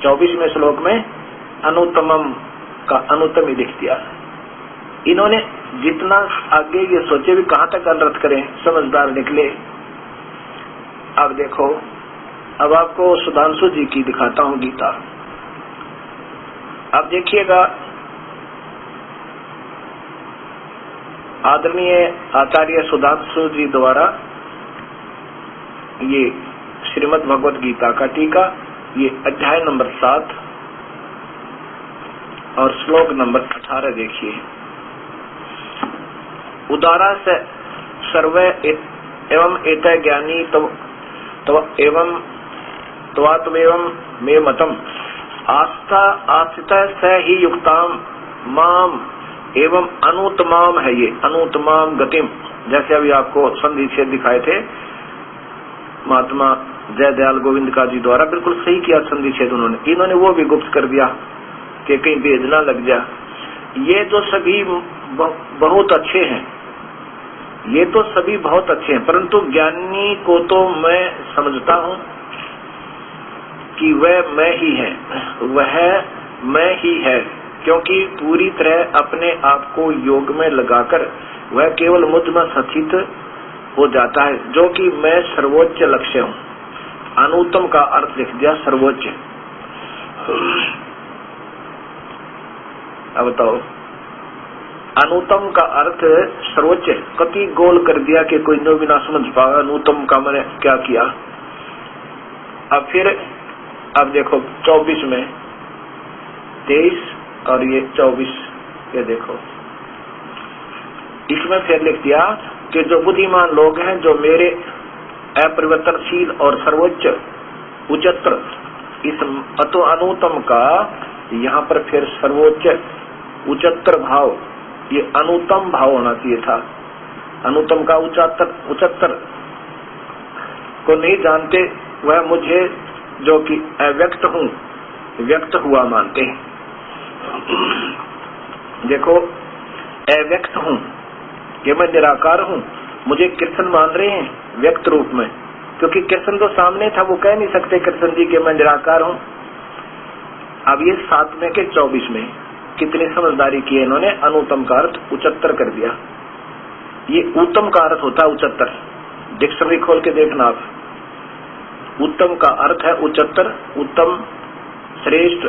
24वें श्लोक में अनुत्तमम का अनुत्तम ही लिख दिया। इन्होंने जितना आगे ये सोचे भी कहां तक अनर्थ करें, समझदार निकले। अब देखो, अब आपको सुधांशु जी की दिखाता हूं गीता। अब देखिएगा, आदरणीय आचार्य सुधांशु जी द्वारा ये श्रीमद् भगवत गीता का टीका, ये अध्याय नंबर 7 और श्लोक नंबर 18 देखिए। उदारा से सर्वे एवं एत ज्ञानी एवं त्वात्मेवं मे मतम आस्था आस्थित स ही युक्ताम माम एवं अनुत्तमाम है, ये अनुत्तमाम गतिम। जैसे अभी आपको संधि छेद दिखाए थे महात्मा जय दयाल गोविंद का जी द्वारा, बिल्कुल सही किया संधि छेद उन्होंने। इन्होंने वो भी गुप्त कर दिया कि कहीं भेद ना लग जा। ये तो सभी बहुत अच्छे हैं, ये तो सभी बहुत अच्छे हैं, परंतु ज्ञानी को तो मैं समझता हूं कि वह मैं ही है, वह मैं ही है, क्योंकि पूरी तरह अपने आप को योग में लगाकर वह केवल मुझ में स्थित हो जाता है, जो कि मैं सर्वोच्च लक्ष्य हूं। अनुत्तम का अर्थ लिख दिया सर्वोच्च। अब बताओ, अनुत्तम का अर्थ सर्वोच्च कति गोल कर दिया कि कोई नो भी ना समझ पाया अनुत्तम का मैंने क्या किया। अब फिर अब देखो 24 में 23 और ये 24, ये देखो, इसमें फिर लिख दिया कि जो बुद्धिमान लोग हैं, जो मेरे अपरिवर्तनशील और सर्वोच्च उच्चतर, इस अनुत्तम का यहाँ पर फिर सर्वोच्च उच्चतर भाव, ये अनुत्तम भाव होना चाहिए था। अनुत्तम का उच्चतर को नहीं जानते, वह मुझे जो कि अव्यक्त हूँ व्यक्त हुआ मानते हैं। देखो, अव्यक्त हूँ कि मैं निराकार हूँ, मुझे कृष्ण मान रहे हैं व्यक्त रूप में, क्योंकि कृष्ण तो सामने था, वो कह नहीं सकते कृष्ण जी कि मैं निराकार हूँ। अब ये 7वें के 24 में कितनी समझदारी की है इन्होंने, अनुत्तम का अर्थ उच्चतर कर दिया। ये उत्तम का अर्थ होता है उच्चतर, डिक्शनरी खोल के देखना आप। उत्तम का अर्थ है उच्चतर, उत्तम, श्रेष्ठ,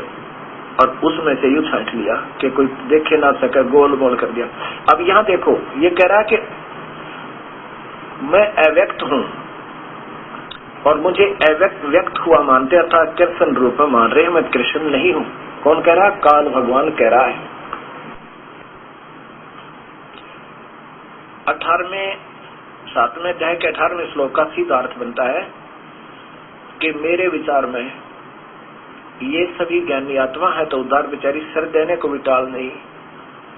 और उसमें से यूं छांट लिया कि कोई देखे ना सके, गोल गोल कर दिया। अब यहाँ देखो, ये कह रहा है कि मैं अव्यक्त हूँ और मुझे अव्यक्त व्यक्त हुआ मानते, अर्थात कृष्ण रूप में मान रहे हैं, मैं कृष्ण नहीं हूँ। कौन कह रहा है? काल भगवान कह रहा है। 7वें अध्याय के 18वें श्लोक का सीधा अर्थ बनता है कि मेरे विचार में ये सभी ज्ञानी आत्मा है, तो उदार बेचारी सर देने को भी टाल नहीं,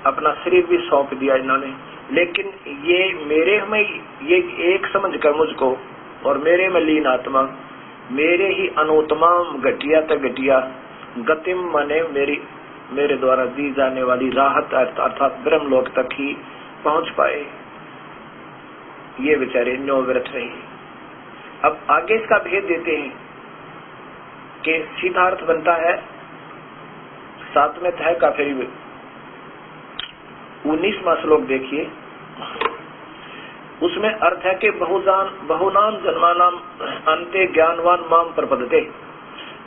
अपना शरीर भी सौंप दिया इन्होंने, लेकिन ये मेरे में ये एक समझ कर मुझको और मेरे में लीन आत्मा, मेरे ही अनुत्तम घटिया तक घटिया, गतिम माने मेरे द्वारा दी जाने वाली राहत अर्थात ब्रह्मलोक तक ही पहुंच पाए। ये बेचारे न्यो व्रत रहे। अब आगे इसका भेद देते हैं कि सीधा अर्थ बनता है 7वें अध्याय का फिर 19वां श्लोक देखिए, उसमें अर्थ है कि बहुनाम जन्मानाम अंते ज्ञानवान माम प्रपद्यते,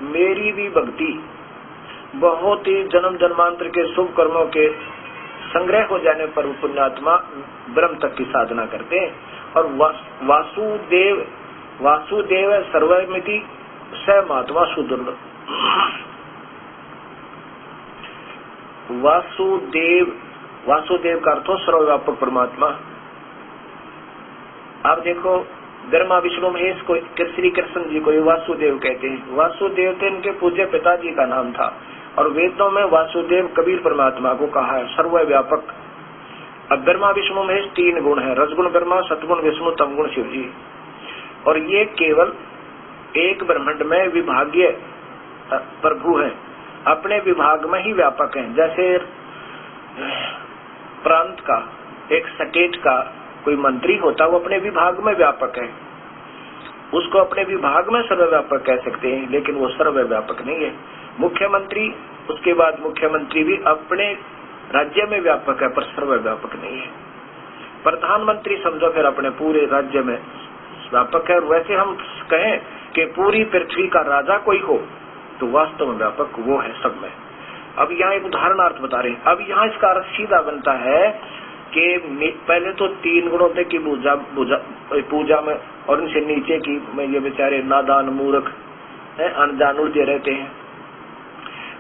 मेरी भी भक्ति बहुत ही जन्म जन्मांतर के शुभ कर्मों के संग्रह हो जाने पर पुण्यात्मा ब्रह्म तक की साधना करते हैं। और वासुदेव सर्वमिति स महात्मा सुदुर्लभ। वासुदेव का अर्थ सर्वव्यापक परमात्मा। आप देखो, ब्रह्मा विष्णु महेश को श्री कृष्ण जी को वासुदेव कहते हैं। वासुदेव तो इनके पूज्य पिताजी का नाम था, और वेदों में वासुदेव कबीर परमात्मा को कहा है, सर्वव्यापक। अब ब्रह्मा विष्णु महेश 3 गुण है, रजगुण ब्रह्मा, सतगुण विष्णु, तमगुण शिव जी। और ये केवल एक ब्रह्मांड में विभागीय प्रभु है, अपने विभाग में ही व्यापक है। जैसे प्रांत का, एक स्टेट का कोई मंत्री होता, वो अपने विभाग में व्यापक है, उसको अपने विभाग में सर्वव्यापक कह सकते हैं, लेकिन वो सर्वव्यापक नहीं है। मुख्यमंत्री, उसके बाद मुख्यमंत्री भी अपने राज्य में व्यापक है, पर सर्वव्यापक नहीं है। प्रधानमंत्री समझो फिर अपने पूरे राज्य में व्यापक है। और वैसे हम कहें कि पूरी पृथ्वी का राजा कोई हो तो वास्तव में व्यापक वो है सब में। अब यहाँ एक उदाहरणार्थ बता रहे हैं। अब यहाँ इसका अर्थ सीधा बनता है कि पहले तो 3 गुणों तक की पूजा में, और उनसे नीचे की में ये बेचारे नादान मूर्ख अनजान उलझे रहते हैं।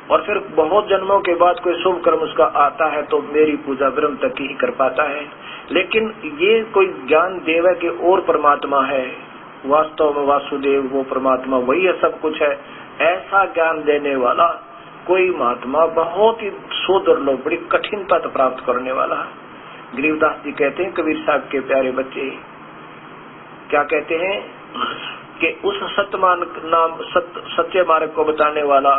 और फिर बहुत जन्मों के बाद कोई शुभ कर्म उसका आता है तो मेरी पूजा ब्रह्म तक ही कर पाता है। लेकिन ये कोई ज्ञान देव है कि और परमात्मा है, वास्तव में वासुदेव वो परमात्मा वही है, सब कुछ है, ऐसा ज्ञान देने वाला कोई महात्मा बहुत ही दुर्लभ, बड़ी कठिनता प्राप्त करने वाला। गरीबदास जी कहते हैं, कबीर साहब के प्यारे बच्चे क्या कहते हैं कि उस सत्यमान नाम सत्य मार्ग को बताने वाला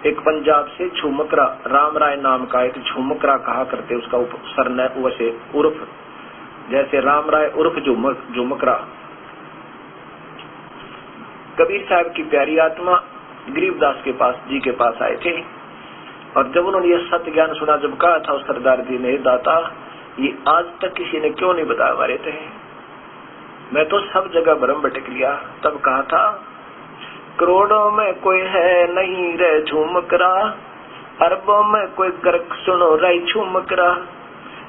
एक पंजाब से झुमकरा, राम राय नाम का एक झुमकरा कहा करते, उसका सरने वैसे उर्फ, जैसे राम राय उर्फ झुमकरा। कबीर साहब की प्यारी आत्मा गरीबदास के पास जी के पास आए थे, और जब उन्होंने ये सत्य ज्ञान सुना, जब कहा था उस सरदार जी ने, दाता ये आज तक किसी ने क्यों नहीं बताया हमारे थे, मैं तो सब जगह भ्रम भटक लिया। तब कहा था, करोड़ों में कोई है नहीं रे झुमकरा, अरबों में कोई गर्क सुनो रे झुमकरा।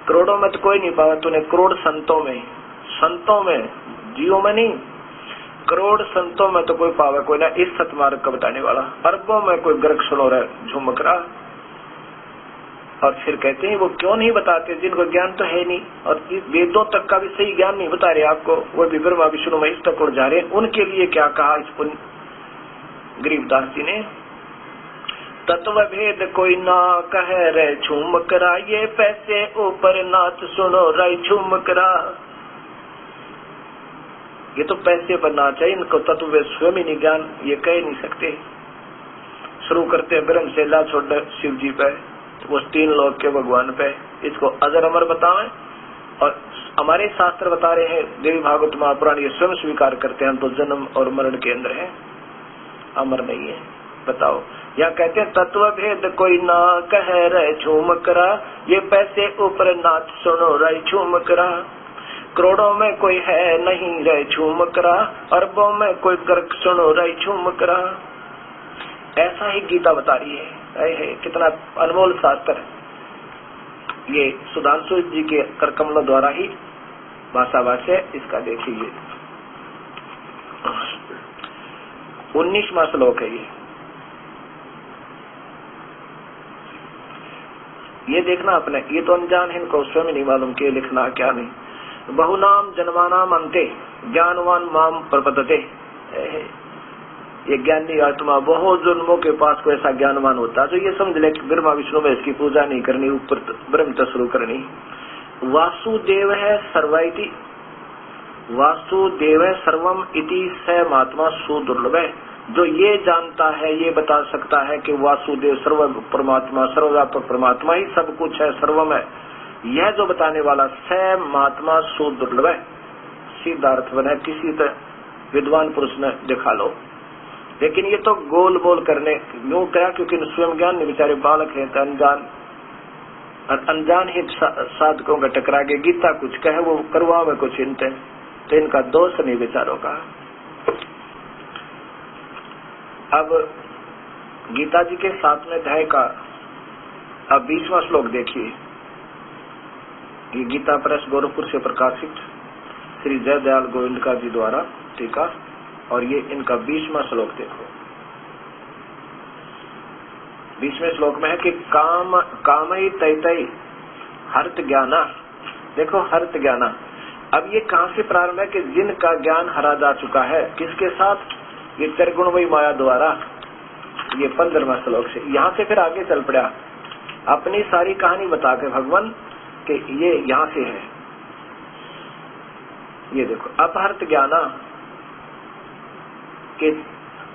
करोड़ों में तो कोई नहीं पावा तूने, करोड़ संतों में जीवों में नहीं, करोड़ संतों में तो कोई पावे कोई ना इस सतमार्ग का बताने वाला, अरबों में कोई गर्क सुनो रे झुमकरा। और फिर कहते हैं वो क्यों नहीं बताते जिनको ज्ञान तो है नहीं, और वेदों तक का भी सही ज्ञान नहीं बता रहे आपको, वो भी ब्रह्मा विष्णु महेश तक उड़ जा रहे हैं। उनके लिए क्या कहा इस गरीबदास जी ने, तत्व भेद कोई ना कहे रे झुमकरा, ये पैसे ऊपर नाच सुनो रे झुमकरा। ये तो पैसे पर नाच है, इनको तत्व स्वयं ही नहीं ज्ञान, ये कह नहीं सकते। शुरू करते हैं ब्रह्म से ला छोड़ शिव जी पे, तो वो 3 लोक के भगवान पे, इसको अजर अमर बताएं। और हमारे शास्त्र बता रहे हैं, देवी भागवत महापुराण ये स्वयं स्वीकार करते हैं, तो जन्म और मरण के अंदर है, अमर नहीं है। बताओ, या कहते हैं तत्व भेद कोई ना कहे रे झुमकरा, ये पैसे ऊपर नाच सुनो रे झुमकरा। करोड़ों में कोई है नहीं रे झुमकरा, अरबों में कोई गर्क सुनो रे झुमकरा। ऐसा ही गीता बता रही है, कितना अनमोल शास्त्र। ये सुधांशु जी के करकमलों द्वारा ही भाषा भाष्य इसका देखिए, 19वां श्लोक है ये देखना अपने, ये तो अनजान है, इनको स्वयं नहीं मालूम के लिखना क्या नहीं। बहुनाम जन्मानाम अंते ज्ञानवान माम प्रपद्यते, ये ज्ञानी आत्मा बहुत जन्मों के पास कोई ऐसा ज्ञानवान होता है जो ये समझ ले ब्रह्मा विष्णु में इसकी पूजा नहीं करनी, ऊपर ब्रह्म तक शुरू करनी। वासुदेव है सर्वइति, वासुदेव सर्वम इति स महात्मा सुदुर्लभ है। जो ये जानता है, ये बता सकता है कि वासुदेव सर्व परमात्मा, सर्वव्यापक परमात्मा ही सब कुछ है, सर्वम है, यह जो बताने वाला स महात्मा सुदुर्लभ है। सीधा अर्थ बना, किसी तरह विद्वान पुरुष ने दिखा लो। लेकिन ये तो गोल बोल करने यूं क्या, क्योंकि स्वयं ज्ञान नहीं, बेचारे बालक है, अनजान ही साधकों का टकरा के गीता कुछ कहे, वो करवा में कुछ इनते, तो इनका दोष नहीं बेचारों का। अब गीता जी के 7वें अध्याय का अब 20वां श्लोक देखिए। ये गीता प्रेस गोरखपुर से प्रकाशित श्री जय दयाल गोविंद का जी द्वारा टीका, और ये इनका 20वां श्लोक देखो। 20वें श्लोक में है कि कामई तैतई हर्त ज्ञाना। देखो हर्त ज्ञाना, अब ये कहां से प्रारंभ है कि जिनका ज्ञान हरा जा चुका है, किसके साथ, ये त्रिगुणमयी माया द्वारा। ये 15वां श्लोक से यहाँ से फिर आगे चल पड़ा, अपनी सारी कहानी बता के भगवान कि ये यहाँ से है। ये देखो अपहर्त ज्ञाना, कि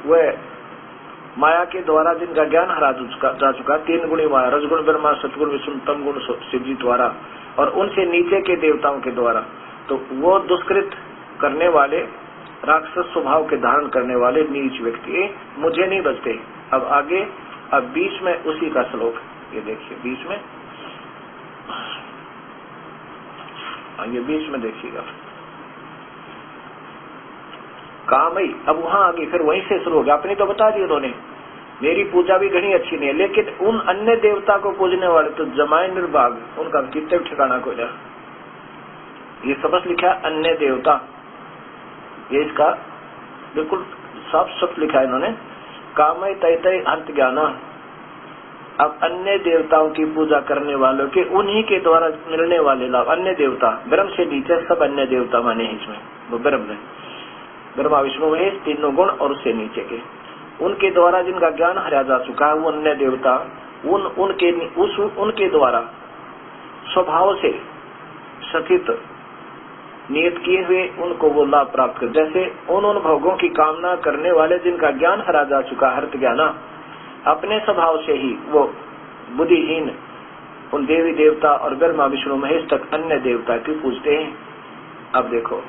वह माया के द्वारा जिनका ज्ञान हरा जा चुका, 3 गुणी माया, रजगुण ब्रह्मा, सतगुण विष्णु, तम गुण शिव जी द्वारा, और उनसे नीचे के देवताओं के द्वारा, तो वो दुष्कृत करने वाले, राक्षस स्वभाव के धारण करने वाले नीच व्यक्ति मुझे नहीं बचते। अब आगे, अब बीच में उसी का श्लोक, ये देखिए बीच में, ये बीच में देखिएगा, कामई। अब वहां आगे फिर वहीं से शुरू हो गया। आपने तो बता दिया उन्होंने, मेरी पूजा भी घनी अच्छी नहीं है, लेकिन उन अन्य देवता को पूजने वाले तो जमाए निर्भाग, उनका कितने ठिकाना को जा। ये सबस लिखा है अन्य देवता, ये इसका बिल्कुल साफ साफ लिखा है इन्होंने, कामय तय अर्थ ज्ञाना। अब अन्य देवताओं की पूजा करने वालों के, उन्हीं के द्वारा मिलने वाले लाभ, अन्य देवता ब्रह्म से नीचे सब अन्य देवता माने इसमें, वो ब्रह्म में, ब्रह्मा विष्णु महेश तीनों गुण और उससे नीचे के, उनके द्वारा जिनका ज्ञान हरा जा चुका है, वो अन्य देवता उनके द्वारा स्वभाव से सथित नियत किए हुए उनको वो लाभ प्राप्त कर, जैसे उन भोगों की कामना करने वाले जिनका ज्ञान हरा जा चुका, हर्त ज्ञाना, अपने स्वभाव से ही वो बुद्धिहीन उन देवी देवता और ब्रह्मा विष्णु महेश तक अन्य देवता की पूजते हैं। अब देखो,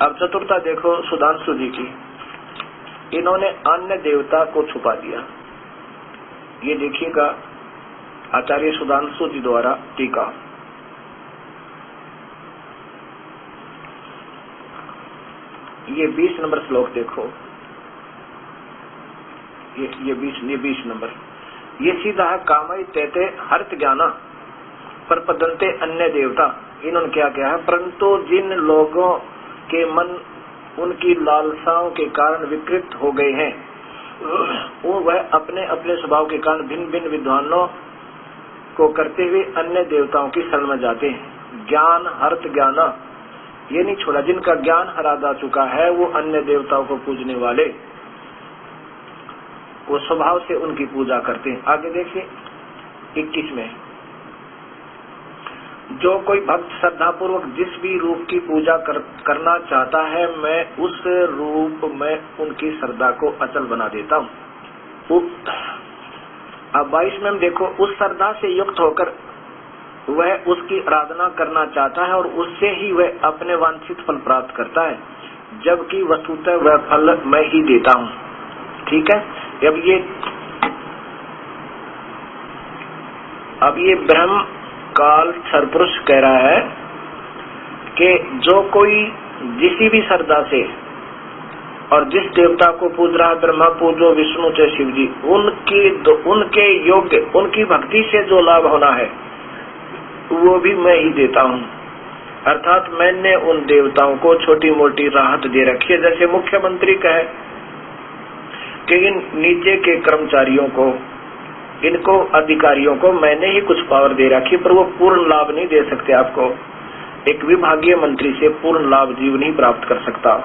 अब चतुर्था देखो सुधांशु जी की, इन्होंने अन्य देवता को छुपा दिया। ये देखिएगा आचार्य सुधांशु जी द्वारा टीका, ये 20 नंबर श्लोक देखो, ये 20 नंबर, ये सीधा है, कामय तैते हर्त ज्ञाना परपदंते अन्य देवता। इन्होंने क्या किया है, परंतु जिन लोगों के मन उनकी लालसाओं के कारण विकृत हो गए हैं, वो वह अपने अपने स्वभाव के कारण भिन्न भिन्न विद्वानों को करते हुए अन्य देवताओं की शरण में जाते हैं। ज्ञान हर्त ज्ञाना, ये नहीं छोड़ा, जिनका ज्ञान हरा जा चुका है वो अन्य देवताओं को पूजने वाले, वो स्वभाव से उनकी पूजा करते हैं। आगे देखिए 21 में, जो कोई भक्त श्रद्धा पूर्वक जिस भी रूप की पूजा करना चाहता है, मैं उस रूप में उनकी श्रद्धा को अचल बना देता हूँ। अब 22 में हम देखो, उस श्रद्धा से युक्त होकर वह उसकी आराधना करना चाहता है और उससे ही वह अपने वांछित फल प्राप्त करता है, जबकि वस्तुतः वह फल मैं ही देता हूँ। ठीक है, अब ये ब्रह्म काल क्षर पुरुष कह रहा है कि जो कोई जिसी भी श्रद्धा से और जिस देवता को पूज रहा है, ब्रह्मा पूजो विष्णु चाहे शिव जी, उनके योग्य उनकी भक्ति से जो लाभ होना है वो भी मैं ही देता हूँ। अर्थात मैंने उन देवताओं को छोटी मोटी राहत दे रखी है, जैसे मुख्यमंत्री कहे कि इन नीचे के कर्मचारियों को, इनको अधिकारियों को मैंने ही कुछ पावर दे रखी, पर वो पूर्ण लाभ नहीं दे सकते आपको। एक विभागीय मंत्री से पूर्ण लाभ जीव नहीं प्राप्त कर सकता।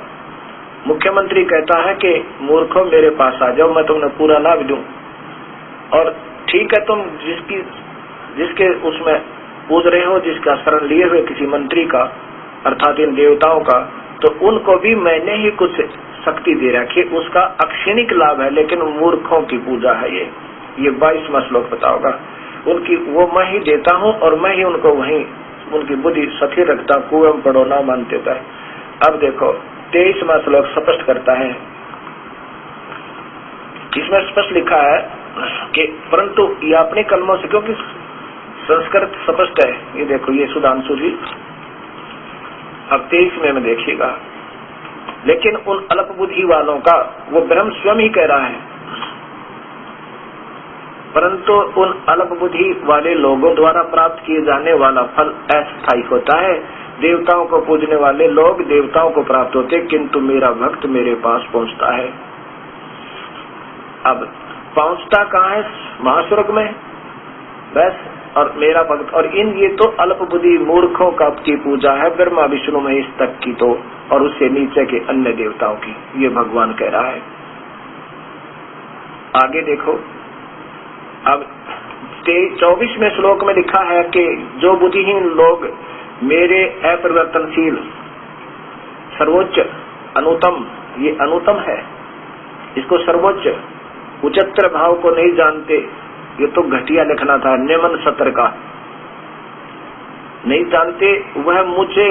मुख्यमंत्री कहता है कि मूर्खों मेरे पास आ जाओ, मैं तुम्हें पूरा लाभ दूं। और ठीक है, तुम जिसके उसमें पूज रहे हो, जिसका शरण लिए हुए किसी मंत्री का, अर्थात इन देवताओं का, तो उनको भी मैंने ही कुछ शक्ति दे रखी, उसका अक्षणिक लाभ है, लेकिन मूर्खों की पूजा है ये 22वां श्लोक बताओगा। उनकी वो मैं ही देता हूँ और मैं ही उनको वहीं उनकी बुद्धि स्थिर रखता, कुएं पढ़ो ना मानते था। अब देखो 23वां श्लोक स्पष्ट करता है, इसमें स्पष्ट लिखा है कि परंतु ये अपने कलमों से, क्योंकि संस्कृत स्पष्ट है, ये देखो ये सुधांशु जी, अब 23 में देखिएगा, लेकिन उन अल्प बुद्धि वालों का वो ब्रह्म स्वयं ही कह रहा है, परंतु उन अल्प बुद्धि वाले लोगों द्वारा प्राप्त किए जाने वाला फल अस्थायी होता है। देवताओं को पूजने वाले लोग देवताओं को प्राप्त होते, किंतु मेरा भक्त मेरे पास पहुंचता है। अब पहुंचता कहाँ है? महास्वर्ग में बस। और मेरा भक्त, और ये तो अल्प बुद्धि मूर्खों का की पूजा है, ब्रह्मा विष्णु महेश तक की तो, और उससे नीचे के अन्य देवताओं की, ये भगवान कह रहा है। आगे देखो, अब 24वें श्लोक में लिखा है कि जो बुद्धिहीन लोग मेरे अपरिवर्तनशील सर्वोच्च अनुतम, ये अनुतम है, इसको सर्वोच्च उच्चतर भाव को नहीं जानते, ये तो घटिया लिखना था, निम्न सत्र का नहीं जानते, वह मुझे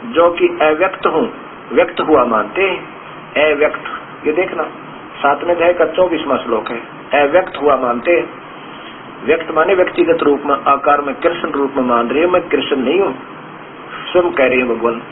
जो कि अव्यक्त हूँ व्यक्त हुआ मानते हैं। अव्यक्त, ये देखना 7वें अध्याय का 24वां श्लोक है, अव्यक्त हुआ मानते हैं। व्यक्त माने व्यक्तिगत रूप में, आकार में, कृष्ण रूप में मान रही है, मैं कृष्ण नहीं हूँ, स्वयं कह रही है भगवान।